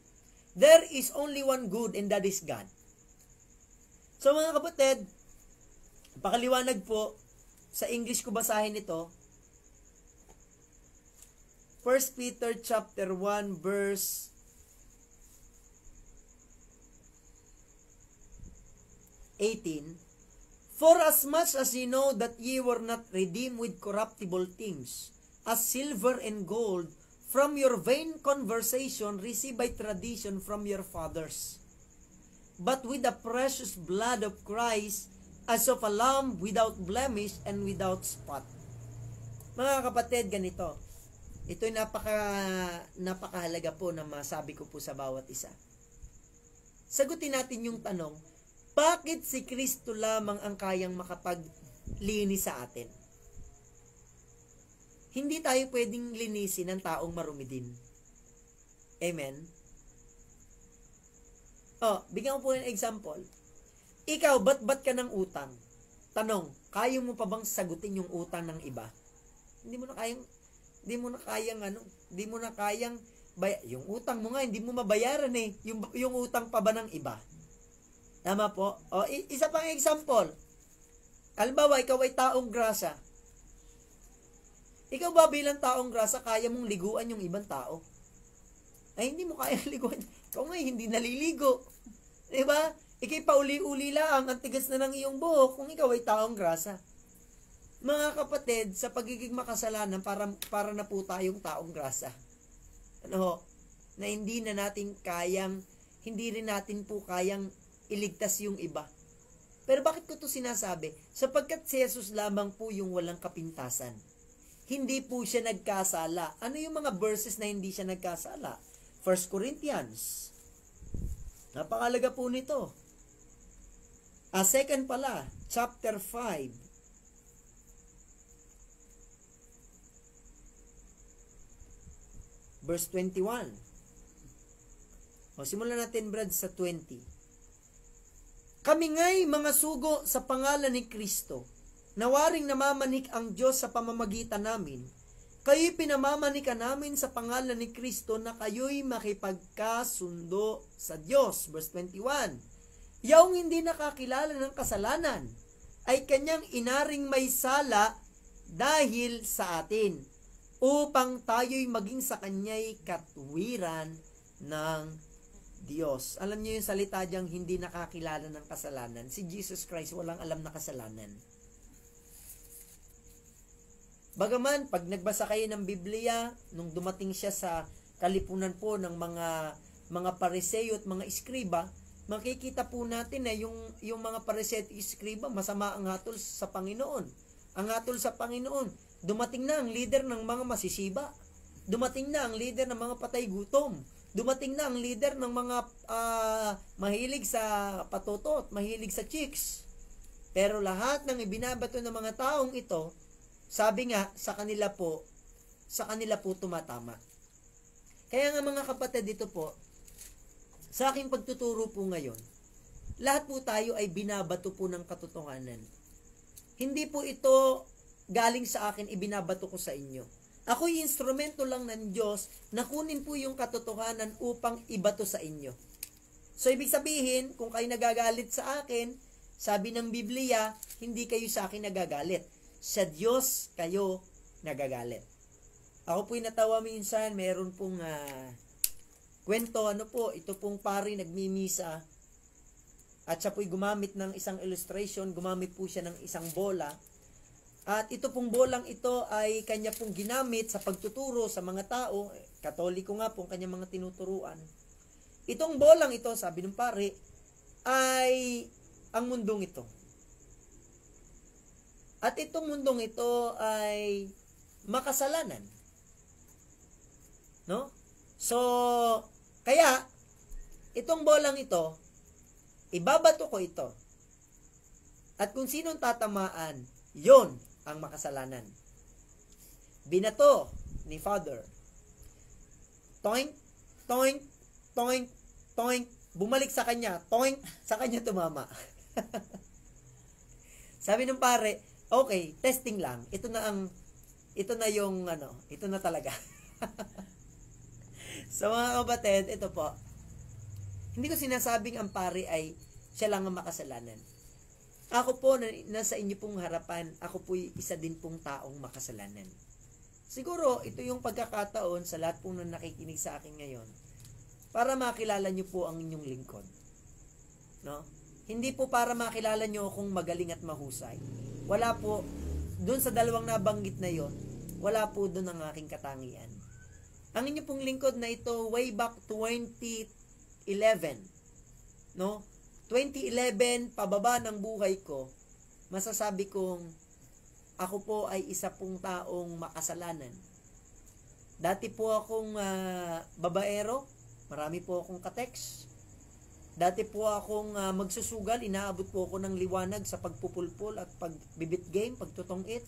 There is only one good and that is God. So mga kapatid, pakaliwanag po, sa English ko basahin ito, 1 Peter chapter 1 verse 18, For as much as ye know that ye were not redeemed with corruptible things, as silver and gold, from your vain conversation received by tradition from your fathers, but with the precious blood of Christ, as of a lamb without blemish and without spot. Mga kapatid, ganito. Ito'y napakahalaga po na masabi ko po sa bawat isa. Sagutin natin yung tanong, bakit si Kristo lamang ang kayang makapaglinis sa atin? Hindi tayo pwedeng linisin ng taong marumi din. Amen? Bigyan ko po ng example. Ikaw, ba't ka ng utang? Tanong, kaya mo pa bang sagutin yung utang ng iba? Hindi mo na kayang yung utang mo nga, hindi mo mabayaran yung utang pa ba ng iba? Tama po? Isa pang example. Halimbawa, ikaw ay taong grasa. Ikaw ba bilang taong grasa, kaya mong liguan yung ibang tao? Ay, hindi mo kaya liguan. Ikaw nga, hindi naliligo. Diba? Ikay pa uli-uli lang, ang tigas na ng iyong buhok kung ikaw ay taong grasa. Mga kapatid, sa pagiging makasalanan, para na po tayong taong grasa. Na hindi rin natin po kayang iligtas yung iba. Pero bakit ko ito sinasabi? Sapagkat si Jesus lamang po yung walang kapintasan. Hindi po siya nagkasala. Ano yung mga verses na hindi siya nagkasala? 1 Corinthians. Napakalaga po nito. Second pala, chapter 5. verse 21. O, simulan natin, Brad, sa 20. Kami nga'y mga sugo sa pangalan ni Kristo, nawaring namamanik ang Diyos sa pamamagitan namin. Kayo'y pinamamanikan namin sa pangalan ni Kristo na kayo'y makipagkasundo sa Diyos. Verse 21. Yaong hindi nakakilala ng kasalanan, ay kanyang inaring may sala dahil sa atin, upang tayo'y maging sa kanya'y katwiran ng Diyos. Alam niyo yung salita diyang hindi nakakilala ng kasalanan. Si Jesus Christ walang alam na kasalanan. Bagaman, pag nagbasa kayo ng Biblia, nung dumating siya sa kalipunan po ng mga Pariseo at mga Iskriba, makikita po natin na yung mga Pariseo at Iskriba, masama ang hatol sa Panginoon. Ang hatol sa Panginoon, dumating na ang leader ng mga masisiba. Dumating na ang leader ng mga patay gutom. Dumating na ang leader ng mga mahilig sa patotot, mahilig sa chicks. Pero lahat ng ibinabato ng mga taong ito, sabi nga, sa kanila po tumatama. Kaya nga mga kapatid, dito po, sa aking pagtuturo po ngayon, lahat po tayo ay binabato po ng katotohanan. Hindi po ito galing sa akin, ibinabato ko sa inyo. Ako'y instrumento lang ng Diyos na kunin po yung katotohanan upang ibato sa inyo. So, ibig sabihin, kung kayo nagagalit sa akin, sabi ng Biblia, hindi kayo sa akin nagagalit. Sa Diyos kayo nagagalit. Ako po'y natawa minsan, meron pong kwento, ito pong pari nagmimisa, at siya po'y gumamit ng isang illustration, gumamit po siya ng isang bola, at ito pong bolang ito ay kanya pong ginamit sa pagtuturo sa mga tao, Katoliko nga po ang kanya mga tinuturuan. Itong bolang ito, sabi ng pare, ay ang mundong ito. At itong mundong ito ay makasalanan. No? So, kaya, itong bolang ito, ibabato ko ito. At kung sinong tatamaan, yon ang makasalanan. Binato ni Father. Toink, toink, toink, toink. Bumalik sa kanya. Toink, sa kanya tumama. Sabi ng pare, okay, testing lang. Ito na talaga. So mga kapatid, ito po. Hindi ko sinasabing ang pare ay siya lang ang makasalanan. Ako po, nasa inyo pong harapan, ako po isa din pong taong makasalanan. Siguro, ito yung pagkakataon sa lahat pong nakikinig sa akin ngayon para makilala nyo po ang inyong lingkod. No? Hindi po para makilala nyo akong magaling at mahusay. Wala po, dun sa dalawang nabanggit na yon, wala po dun ang aking katangian. Ang inyong pong lingkod na ito, way back 2011, no? 2011, pababa ng buhay ko, masasabi kong ako po ay isa pong taong makasalanan. Dati po akong babaero, marami po akong kateks. Dati po akong magsusugal, inaabot po ako ng liwanag sa pagpupulpul at pagbibit game, pagtutong-it.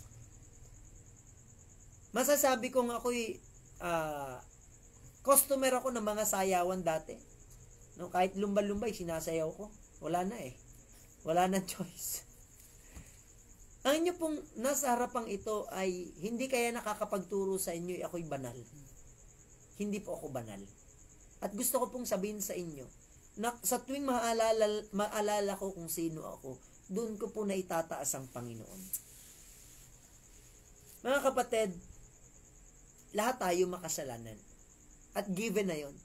Masasabi kong ako'y customer ako ng mga sayawan dati. No, kahit lumba-lumbay, sinasayaw ko. Wala na eh. Wala na choice. Ang inyo pong nasa harapang ito ay hindi kaya nakakapagturo sa inyo ako'y banal. Hindi po ako banal. At gusto ko pong sabihin sa inyo na sa tuwing maalala ko kung sino ako, doon ko po na itataas ang Panginoon. Mga kapatid, lahat tayo makasalanan. At given na yon.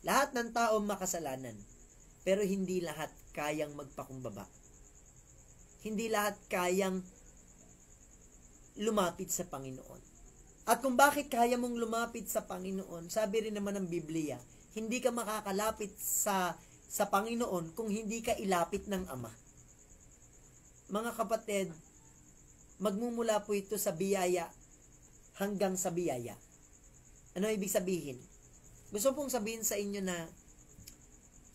Lahat ng tao makasalanan. Pero hindi lahat kayang magpakumbaba. Hindi lahat kayang lumapit sa Panginoon. At kung bakit kaya mong lumapit sa Panginoon, sabi rin naman ng Biblia, hindi ka makakalapit sa Panginoon kung hindi ka ilapit ng Ama. Mga kapatid, magmumula po ito sa biyaya hanggang sa biyaya. Ano ibig sabihin? Gusto pong sabihin sa inyo na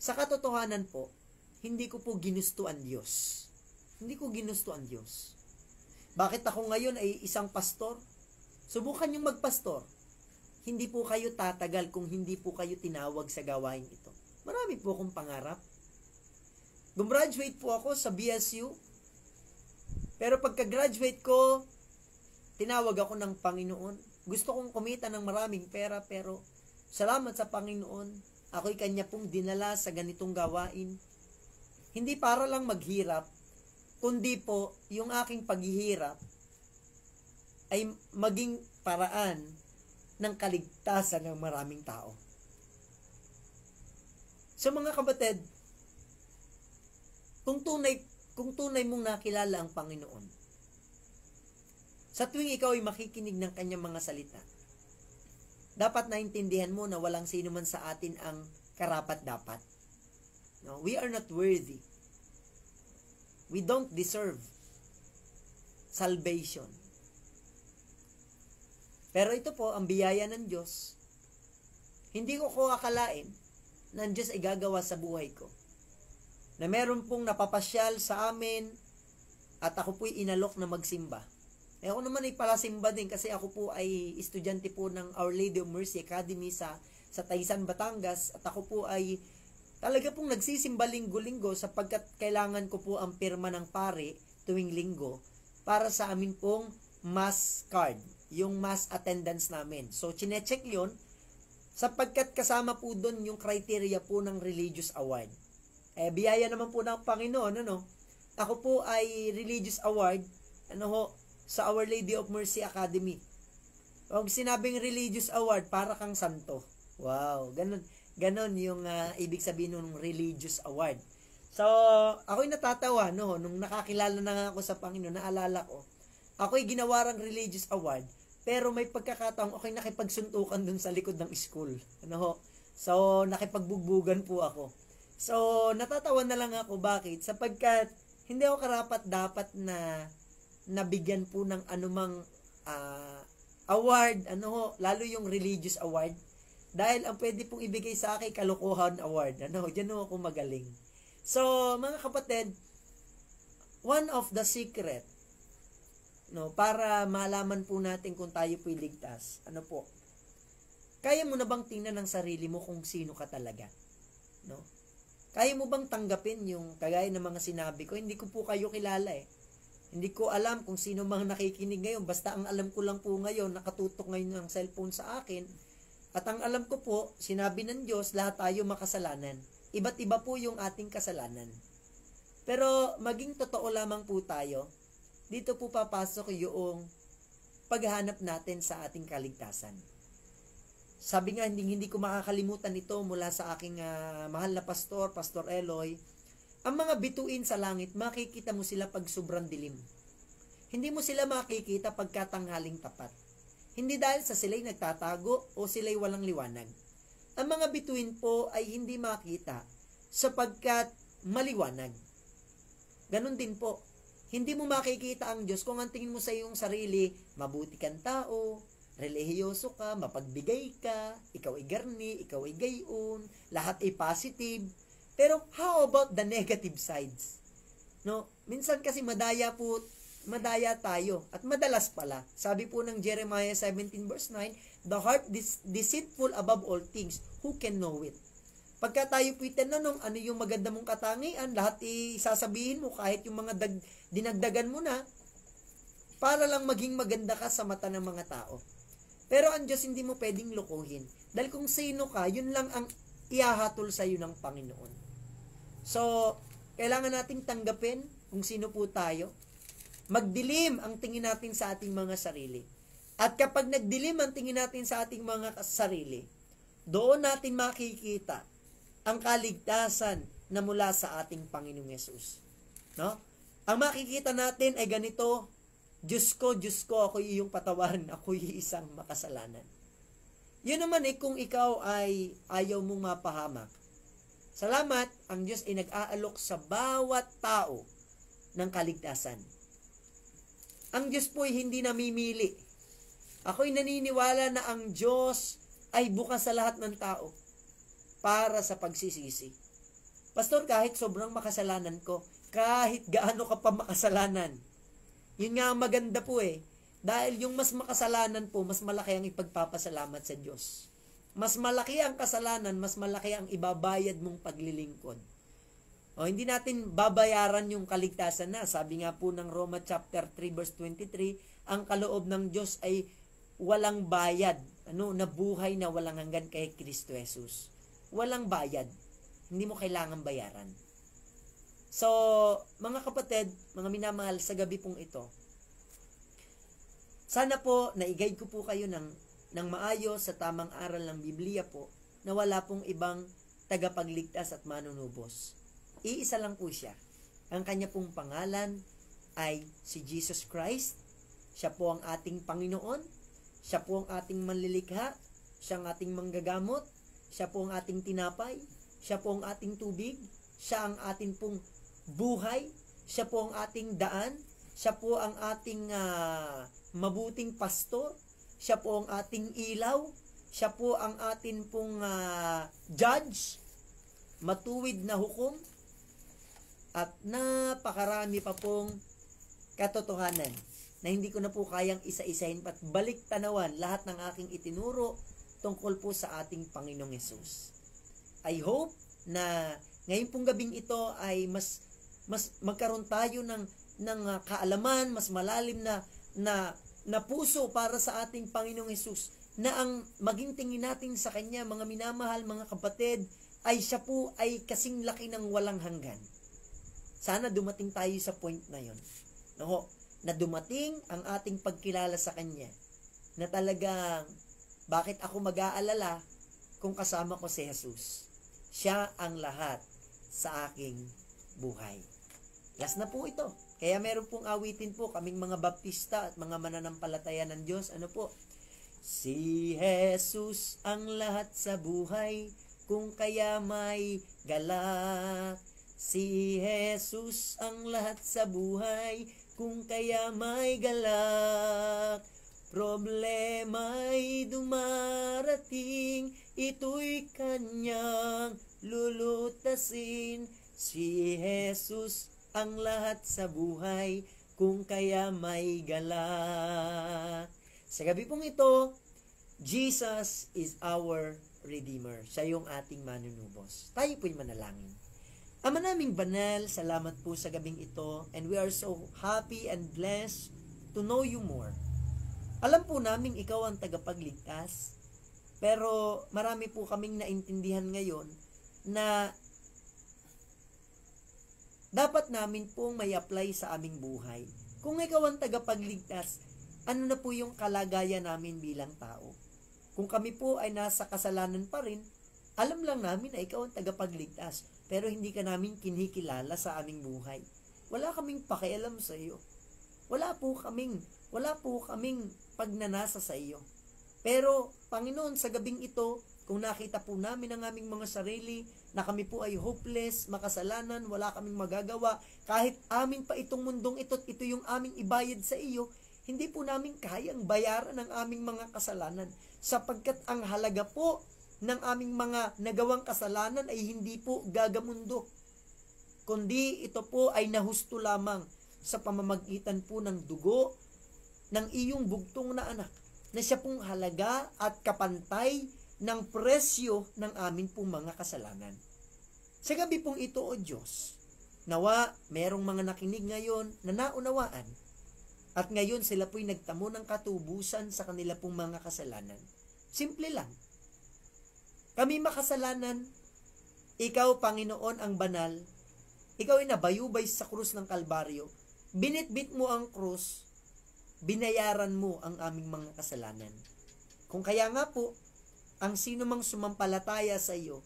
sa katotohanan po, hindi ko po ginusto ang Diyos. Hindi ko ginusto ang Diyos. Bakit ako ngayon ay isang pastor? Subukan yung magpastor. hindi po kayo tatagal kung hindi po kayo tinawag sa gawain ito. Marami po akong pangarap. Gumraduate po ako sa BSU. Pero pagka-graduate ko, tinawag ako ng Panginoon. Gusto kong kumita ng maraming pera, pero salamat sa Panginoon, ako'y Kanya pong dinala sa ganitong gawain. Hindi para lang maghirap, kundi po yung aking paghihirap ay maging paraan ng kaligtasan ng maraming tao. So mga kapatid, kung tunay mong nakilala ang Panginoon, sa tuwing ikaw ay makikinig ng Kanyang mga salita, dapat naintindihan mo na walang sino man sa atin ang karapat-dapat. No, we are not worthy. We don't deserve salvation. Pero ito po, ang biyaya ng Diyos. Hindi ko akalain na ang Diyos ay gagawa sa buhay ko. Na meron pong napapasyal sa amin at ako po'y inalok na magsimba. Ako naman ay palasimba din kasi ako po ay estudyante po ng Our Lady of Mercy Academy sa Taysan, Batangas. At ako po ay talaga pong nagsisimba linggo-linggo sapagkat kailangan ko po ang pirma ng pare tuwing linggo para sa amin pong mass card, yung mass attendance namin. So, chinecheck yun sapagkat kasama po doon yung criteria po ng religious award. Biyaya naman po ng Panginoon, Ako po ay religious award, sa Our Lady of Mercy Academy. Pag sinabing religious award, para kang santo. Wow, ganon yung ibig sabihin ng religious award. So, ako'y natatawa, nung nakakilala na ako sa Panginoon, naalala ko, ako'y ginawarang religious award, pero may pagkakataong ako'y nakipagsuntukan dun sa likod ng school. So, nakipagbugbugan po ako. So, natatawa na lang ako. Bakit? Sapagkat hindi ako karapat-dapat na nabigyan po ng anumang award, lalo yung religious award. Dahil ang pwede pong ibigay sa akin, kalokohan award. Diyan ako magaling. So, mga kapatid, one of the secret, para malaman po natin kung tayo po'y ligtas, kaya mo na bang tingnan ng sarili mo kung sino ka talaga? Kaya mo bang tanggapin yung kagaya ng mga sinabi ko? Hindi ko po kayo kilala Hindi ko alam kung sino mang nakikinig ngayon. Basta ang alam ko lang po ngayon, nakatutok ngayon ng cellphone sa akin. At ang alam ko po, sinabi ng Diyos, lahat tayo makasalanan. Iba't iba po yung ating kasalanan. Pero maging totoo lamang po tayo, dito po papasok yung paghahanap natin sa ating kaligtasan. Sabi nga, hindi ko makakalimutan ito mula sa aking mahal na pastor, Pastor Eloy. Ang mga bituin sa langit, makikita mo sila pag sobrang dilim. Hindi mo sila makikita pagkatanghaling tapat. Hindi dahil sa sila'y nagtatago o sila'y walang liwanag. Ang mga bituin po ay hindi makita sapagkat maliwanag. Ganon din po. Hindi mo makikita ang Diyos kung ang tingin mo sa iyong sarili, mabuti kang tao, relihiyoso ka, mapagbigay ka, ikaw ay garni, ikaw ay gayon, lahat ay positive. Pero how about the negative sides? Minsan kasi madaya tayo. At madalas pala, sabi po ng Jeremiah 17 verse 9, the heart deceitful above all things, who can know it? Pagka tayo po'y tinanong, ano yung maganda mong katangian, lahat isasabihin mo, kahit yung mga dinagdagan mo na, para lang maging maganda ka sa mata ng mga tao. Pero ang Diyos hindi mo pwedeng lokohin. Dahil kung sino ka, yun lang ang ihahatol sa iyo ng Panginoon. So, kailangan nating tanggapin kung sino po tayo. Magdilim ang tingin natin sa ating mga sarili. At kapag nagdilim ang tingin natin sa ating mga sarili, doon natin makikita ang kaligtasan na mula sa ating Panginoong Yesus. Ang makikita natin ay ganito, Diyos ko, ako iyong patawarin, ako isang makasalanan. Yun naman kung ikaw ay ayaw mong mapahamak. Salamat, ang Diyos ay nag-aalok sa bawat tao ng kaligtasan. Ang Diyos po ay hindi namimili. Ako'y naniniwala na ang Diyos ay bukas sa lahat ng tao para sa pagsisisi. Pastor, kahit sobrang makasalanan ko, kahit gaano ka pa makasalanan, yun nga ang maganda po Dahil yung mas makasalanan po, mas malaki ang ipagpapasalamat sa Diyos. Mas malaki ang kasalanan, mas malaki ang ibabayad mong paglilingkod. O, hindi natin babayaran yung kaligtasan na. Sabi nga po ng Roma chapter 3 verse 23, ang kaloob ng Diyos ay walang bayad. Na buhay na walang hanggan kay Kristo Jesus. Walang bayad. Hindi mo kailangan bayaran. So, mga kapatid, mga minamahal, sa gabi pong ito, sana po, na-guide ko po kayo ng maayos sa tamang aral ng Biblia po, na wala pong ibang tagapagligtas at manunubos. Iisa lang po siya. Ang kanya pong pangalan ay si Jesus Christ. Siya po ang ating Panginoon. Siya po ang ating manlilikha. Siya ang ating manggagamot. Siya po ang ating tinapay. Siya po ang ating tubig. Siya ang ating pong buhay. Siya po ang ating daan. Siya po ang ating mabuting pastor. Siya po ang ating ilaw. Siya po ang ating pong judge. Matuwid na hukom. At napakarami pa pong katotohanan na hindi ko na po kayang isa-isahin at balik tanawan lahat ng aking itinuro tungkol po sa ating Panginoong Hesus. I hope na ngayon pong gabing ito ay mas magkaroon tayo ng kaalaman, mas malalim na puso para sa ating Panginoong Hesus, na ang maging tingin natin sa Kanya, mga minamahal, mga kapatid, ay siya po ay kasing laki ng walang hanggan. Sana dumating tayo sa point na yon. No, na dumating ang ating pagkilala sa Kanya, na talagang, bakit ako mag-aalala kung kasama ko si Jesus? Siya ang lahat sa aking buhay. Last na po ito. Kaya meron pong awitin po kaming mga baptista at mga mananampalataya ng Diyos. Ano po? Si Jesus ang lahat sa buhay, kung kaya may galak. Si Jesus ang lahat sa buhay, kung kaya may galak. Problema'y dumarating, ito'y Kanyang lulutasin. Si Jesus ang lahat sa buhay, kung kaya may galak. Sa gabi pong ito, Jesus is our Redeemer. Siya yung ating manunubos. Tayo po'y manalangin. Ama naming banal, salamat po sa gabing ito, and we are so happy and blessed to know you more. Alam po naming ikaw ang tagapagligtas, pero marami po kaming naintindihan ngayon na dapat namin pong may apply sa aming buhay. Kung ikaw ang tagapagligtas, ano na po yung kalagayan namin bilang tao? Kung kami po ay nasa kasalanan pa rin, alam lang namin na ikaw ang tagapagligtas, pero hindi ka namin kinikilala sa aming buhay. Wala kaming pakialam sa iyo. Wala po kaming pagnanasa sa iyo. Pero, Panginoon, sa gabing ito, kung nakita po namin ang aming mga sarili, na kami po ay hopeless, makasalanan, wala kaming magagawa, kahit amin pa itong mundong ito at ito yung aming ibayad sa iyo, hindi po namin kayang bayaran ang aming mga kasalanan, sapagkat ang halaga po ng aming mga nagawang kasalanan ay hindi po gagamundo, kundi ito po ay nahusto lamang sa pamamagitan po ng dugo ng iyong bugtong na anak, na siya pong halaga at kapantay ng presyo ng amin pong mga kasalanan. Sa gabi pong ito, O Diyos, nawa merong mga nakinig ngayon na naunawaan, at ngayon sila po'y nagtamo ng katubusan sa kanila pong mga kasalanan. Simple lang. Kami makasalanan, ikaw, Panginoon, ang banal, ikaw ay nabayubay sa krus ng Kalbaryo, binitbit mo ang krus, binayaran mo ang aming mga kasalanan. Kung kaya nga po, ang sino mang sumampalataya sa iyo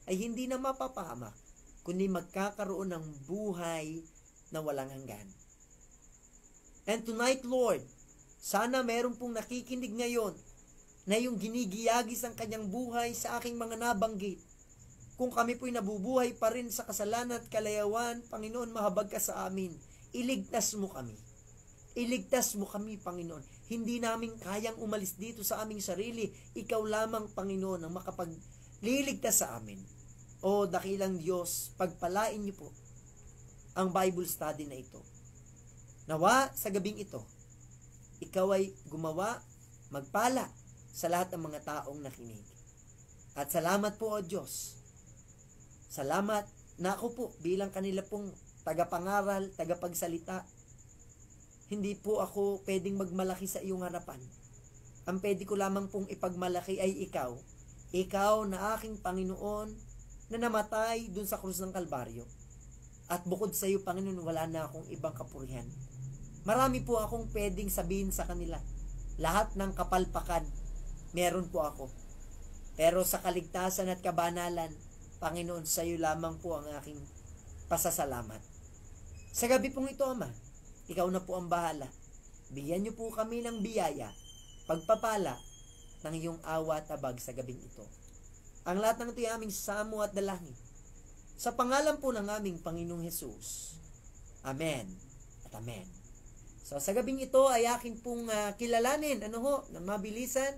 ay hindi na mapapahamak, kundi magkakaroon ng buhay na walang hanggan. And tonight, Lord, sana meron pong nakikinig ngayon na yung ginigiyagis ang kanyang buhay sa aking mga nabanggit. Kung kami po'y nabubuhay pa rin sa kasalanan at kalayawan, Panginoon, mahabag ka sa amin. Iligtas mo kami. Iligtas mo kami, Panginoon. Hindi namin kayang umalis dito sa aming sarili. Ikaw lamang, Panginoon, ang makapagliligtas sa amin. O dakilang Diyos, pagpalain niyo po ang Bible study na ito. Nawa sa gabing ito, ikaw ay gumawa, magpala sa lahat ng mga taong nakinig. At salamat po, O Diyos. Salamat na ako po bilang kanila pong tagapangaral, tagapagsalita. Hindi po ako pwedeng magmalaki sa iyong harapan. Ang pwede ko lamang pong ipagmalaki ay ikaw. Ikaw na aking Panginoon na namatay dun sa krus ng Kalbaryo. At bukod sa iyo, Panginoon, wala na akong ibang kapurihan. Marami po akong pwedeng sabihin sa kanila. Lahat ng kapalpakan, meron po ako. Pero sa kaligtasan at kabanalan, Panginoon, sa iyo lamang po ang aking pasasalamat. Sa gabi pong ito, Ama, ikaw na po ang bahala. Bigyan niyo po kami ng biyaya, pagpapala ng iyong awa at abag sa gabing ito. Ang lahat ng ito'y aming samo at dalangin. Sa pangalan po ng aming Panginoong Hesus. Amen at amen. So sa gabing ito ay akin pong kilalanin, ng mabilisan.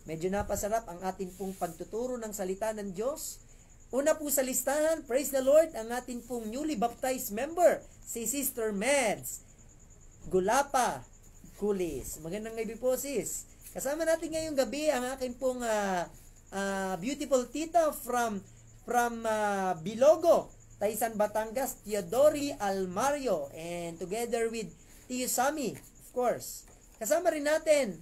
Medyo napasarap ang atin pong pagtuturo ng salita ng Diyos. Una po sa listahan, praise the Lord, ang atin pong newly baptized member, si Sister Meds Gulapa Kulis. Magandang gabi po, sis. Kasama natin ngayong gabi ang akin pong beautiful tita from Bilogo, Taysan, Batangas, Teodori Almario, and together with Tio Sammy, of course. Kasama rin natin,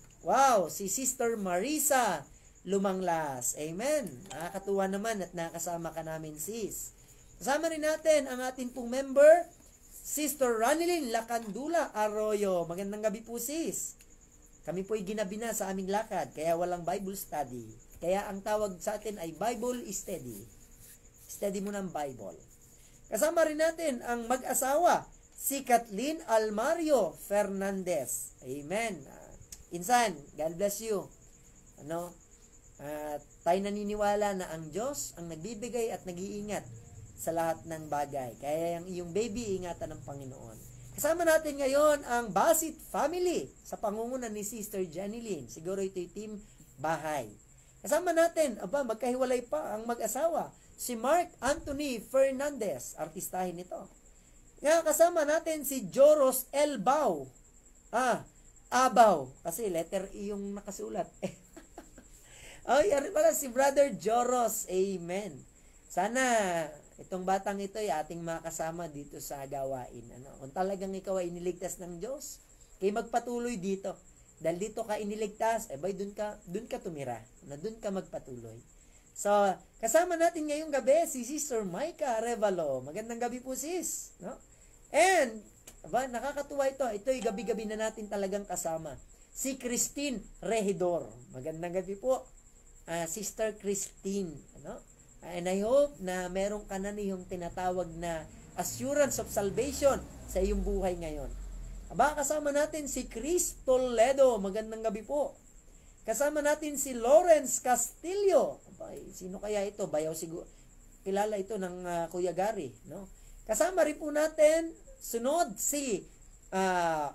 si Sister Marisa Lumanglas. Amen. Nakakatuwa naman at nakasama ka namin, sis. Kasama rin natin ang ating pong member, Sister Ranilyn Lacandula Arroyo. Magandang gabi po, sis. Kami po'y ginabi na sa aming lakad, kaya walang Bible study. Kaya ang tawag sa atin ay Bible Study. Study mo ng Bible. Kasama rin natin ang mag-asawa, si Kathleen Almario Fernandez. Amen. Insan, God bless you. Tayo naniniwala na ang Diyos ang nagbibigay at nag-iingat sa lahat ng bagay. Kaya yung iyong baby, ingatan ng Panginoon. Kasama natin ngayon ang Basit family sa pangunguna ni Sister Janeline. Siguro ito'y team bahay. Kasama natin, magkahiwalay pa ang mag-asawa, si Mark Anthony Fernandez, artistahin nito. Kasama natin si Joros Elbao. Abaw, kasi letter E yung nakasulat. Yan pala si Brother Joros. Amen. Sana itong batang ito ay ating makasama dito sa gawain. Kung talagang ikaw ay iniligtas ng Diyos, kay magpatuloy dito. Dahil dito ka iniligtas, dun ka tumira. Dun ka magpatuloy. So, kasama natin ngayong gabi si Sister Micah Revalo. Magandang gabi po, sis. And, nakakatuwa ito. Ito'y gabi-gabi na natin talagang kasama. Si Christine Regidor. Magandang gabi po, Sister Christine. And I hope na meron ka na yung tinatawag na assurance of salvation sa iyong buhay ngayon. Kasama natin si Chris Toledo. Magandang gabi po. Kasama natin si Lawrence Castillo. Sino kaya ito? Bayaw siguro. Kilala ito ng Kuya Gary. Kasama rin po natin, sunod si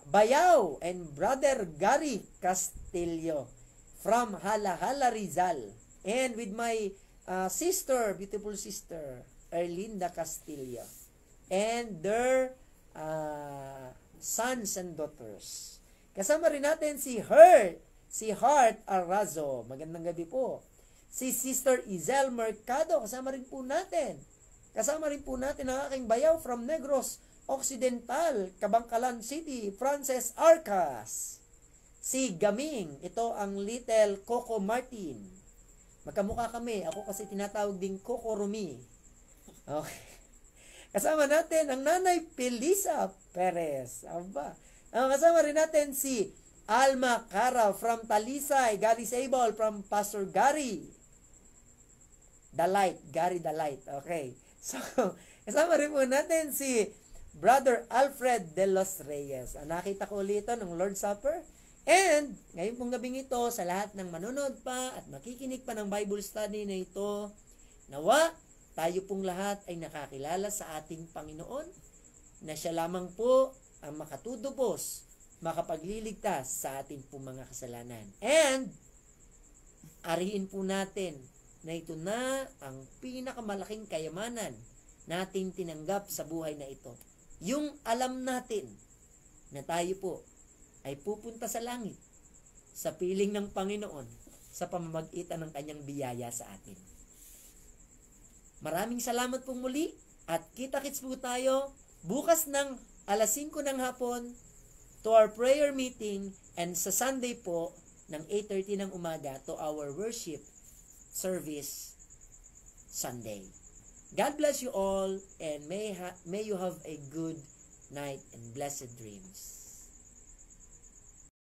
Bayaw and Brother Gary Castillo from Halahala, Rizal. And with my sister, beautiful sister, Erlinda Castillo. And their sons and daughters. Kasama rin natin si Heart Arrazo. Magandang gabi po. Si Sister Izel Mercado. Kasama rin po natin. Kasama rin po natin ang aking bayaw from Negros Occidental, Kabangkalan City, Frances Arcas. Si Gaming. Ito ang Little Coco Martin. Magkamukha kami. Ako kasi tinatawag ding Coco Rumi. Okay. Kasama natin ang Nanay Pelisa Perez. Kasama rin natin si Alma Cara from Talisay, Gary Sable from Pastor Gary Gary the Light. Okay. So, kasama rin po natin si Brother Alfred de los Reyes. Nakita ko ulit ito ng Lord's Supper. And, ngayon pong gabing ito, sa lahat ng manonood pa at makikinig pa ng Bible study na ito, nawa, tayo pong lahat ay nakakilala sa ating Panginoon na siya lamang po ang makatutubos, makapagliligtas sa ating pong mga kasalanan. And, ariin po natin na ito na ang pinakamalaking kayamanan natin tinanggap sa buhay na ito. Yung alam natin na tayo po ay pupunta sa langit sa piling ng Panginoon sa pamamagitan ng kanyang biyaya sa atin. Maraming salamat pong muli at kita-kits po tayo bukas ng alas 5 ng hapon to our prayer meeting and sa Sunday po ng 8:30 ng umaga to our worship service Sunday. God bless you all and may you have a good night and blessed dreams.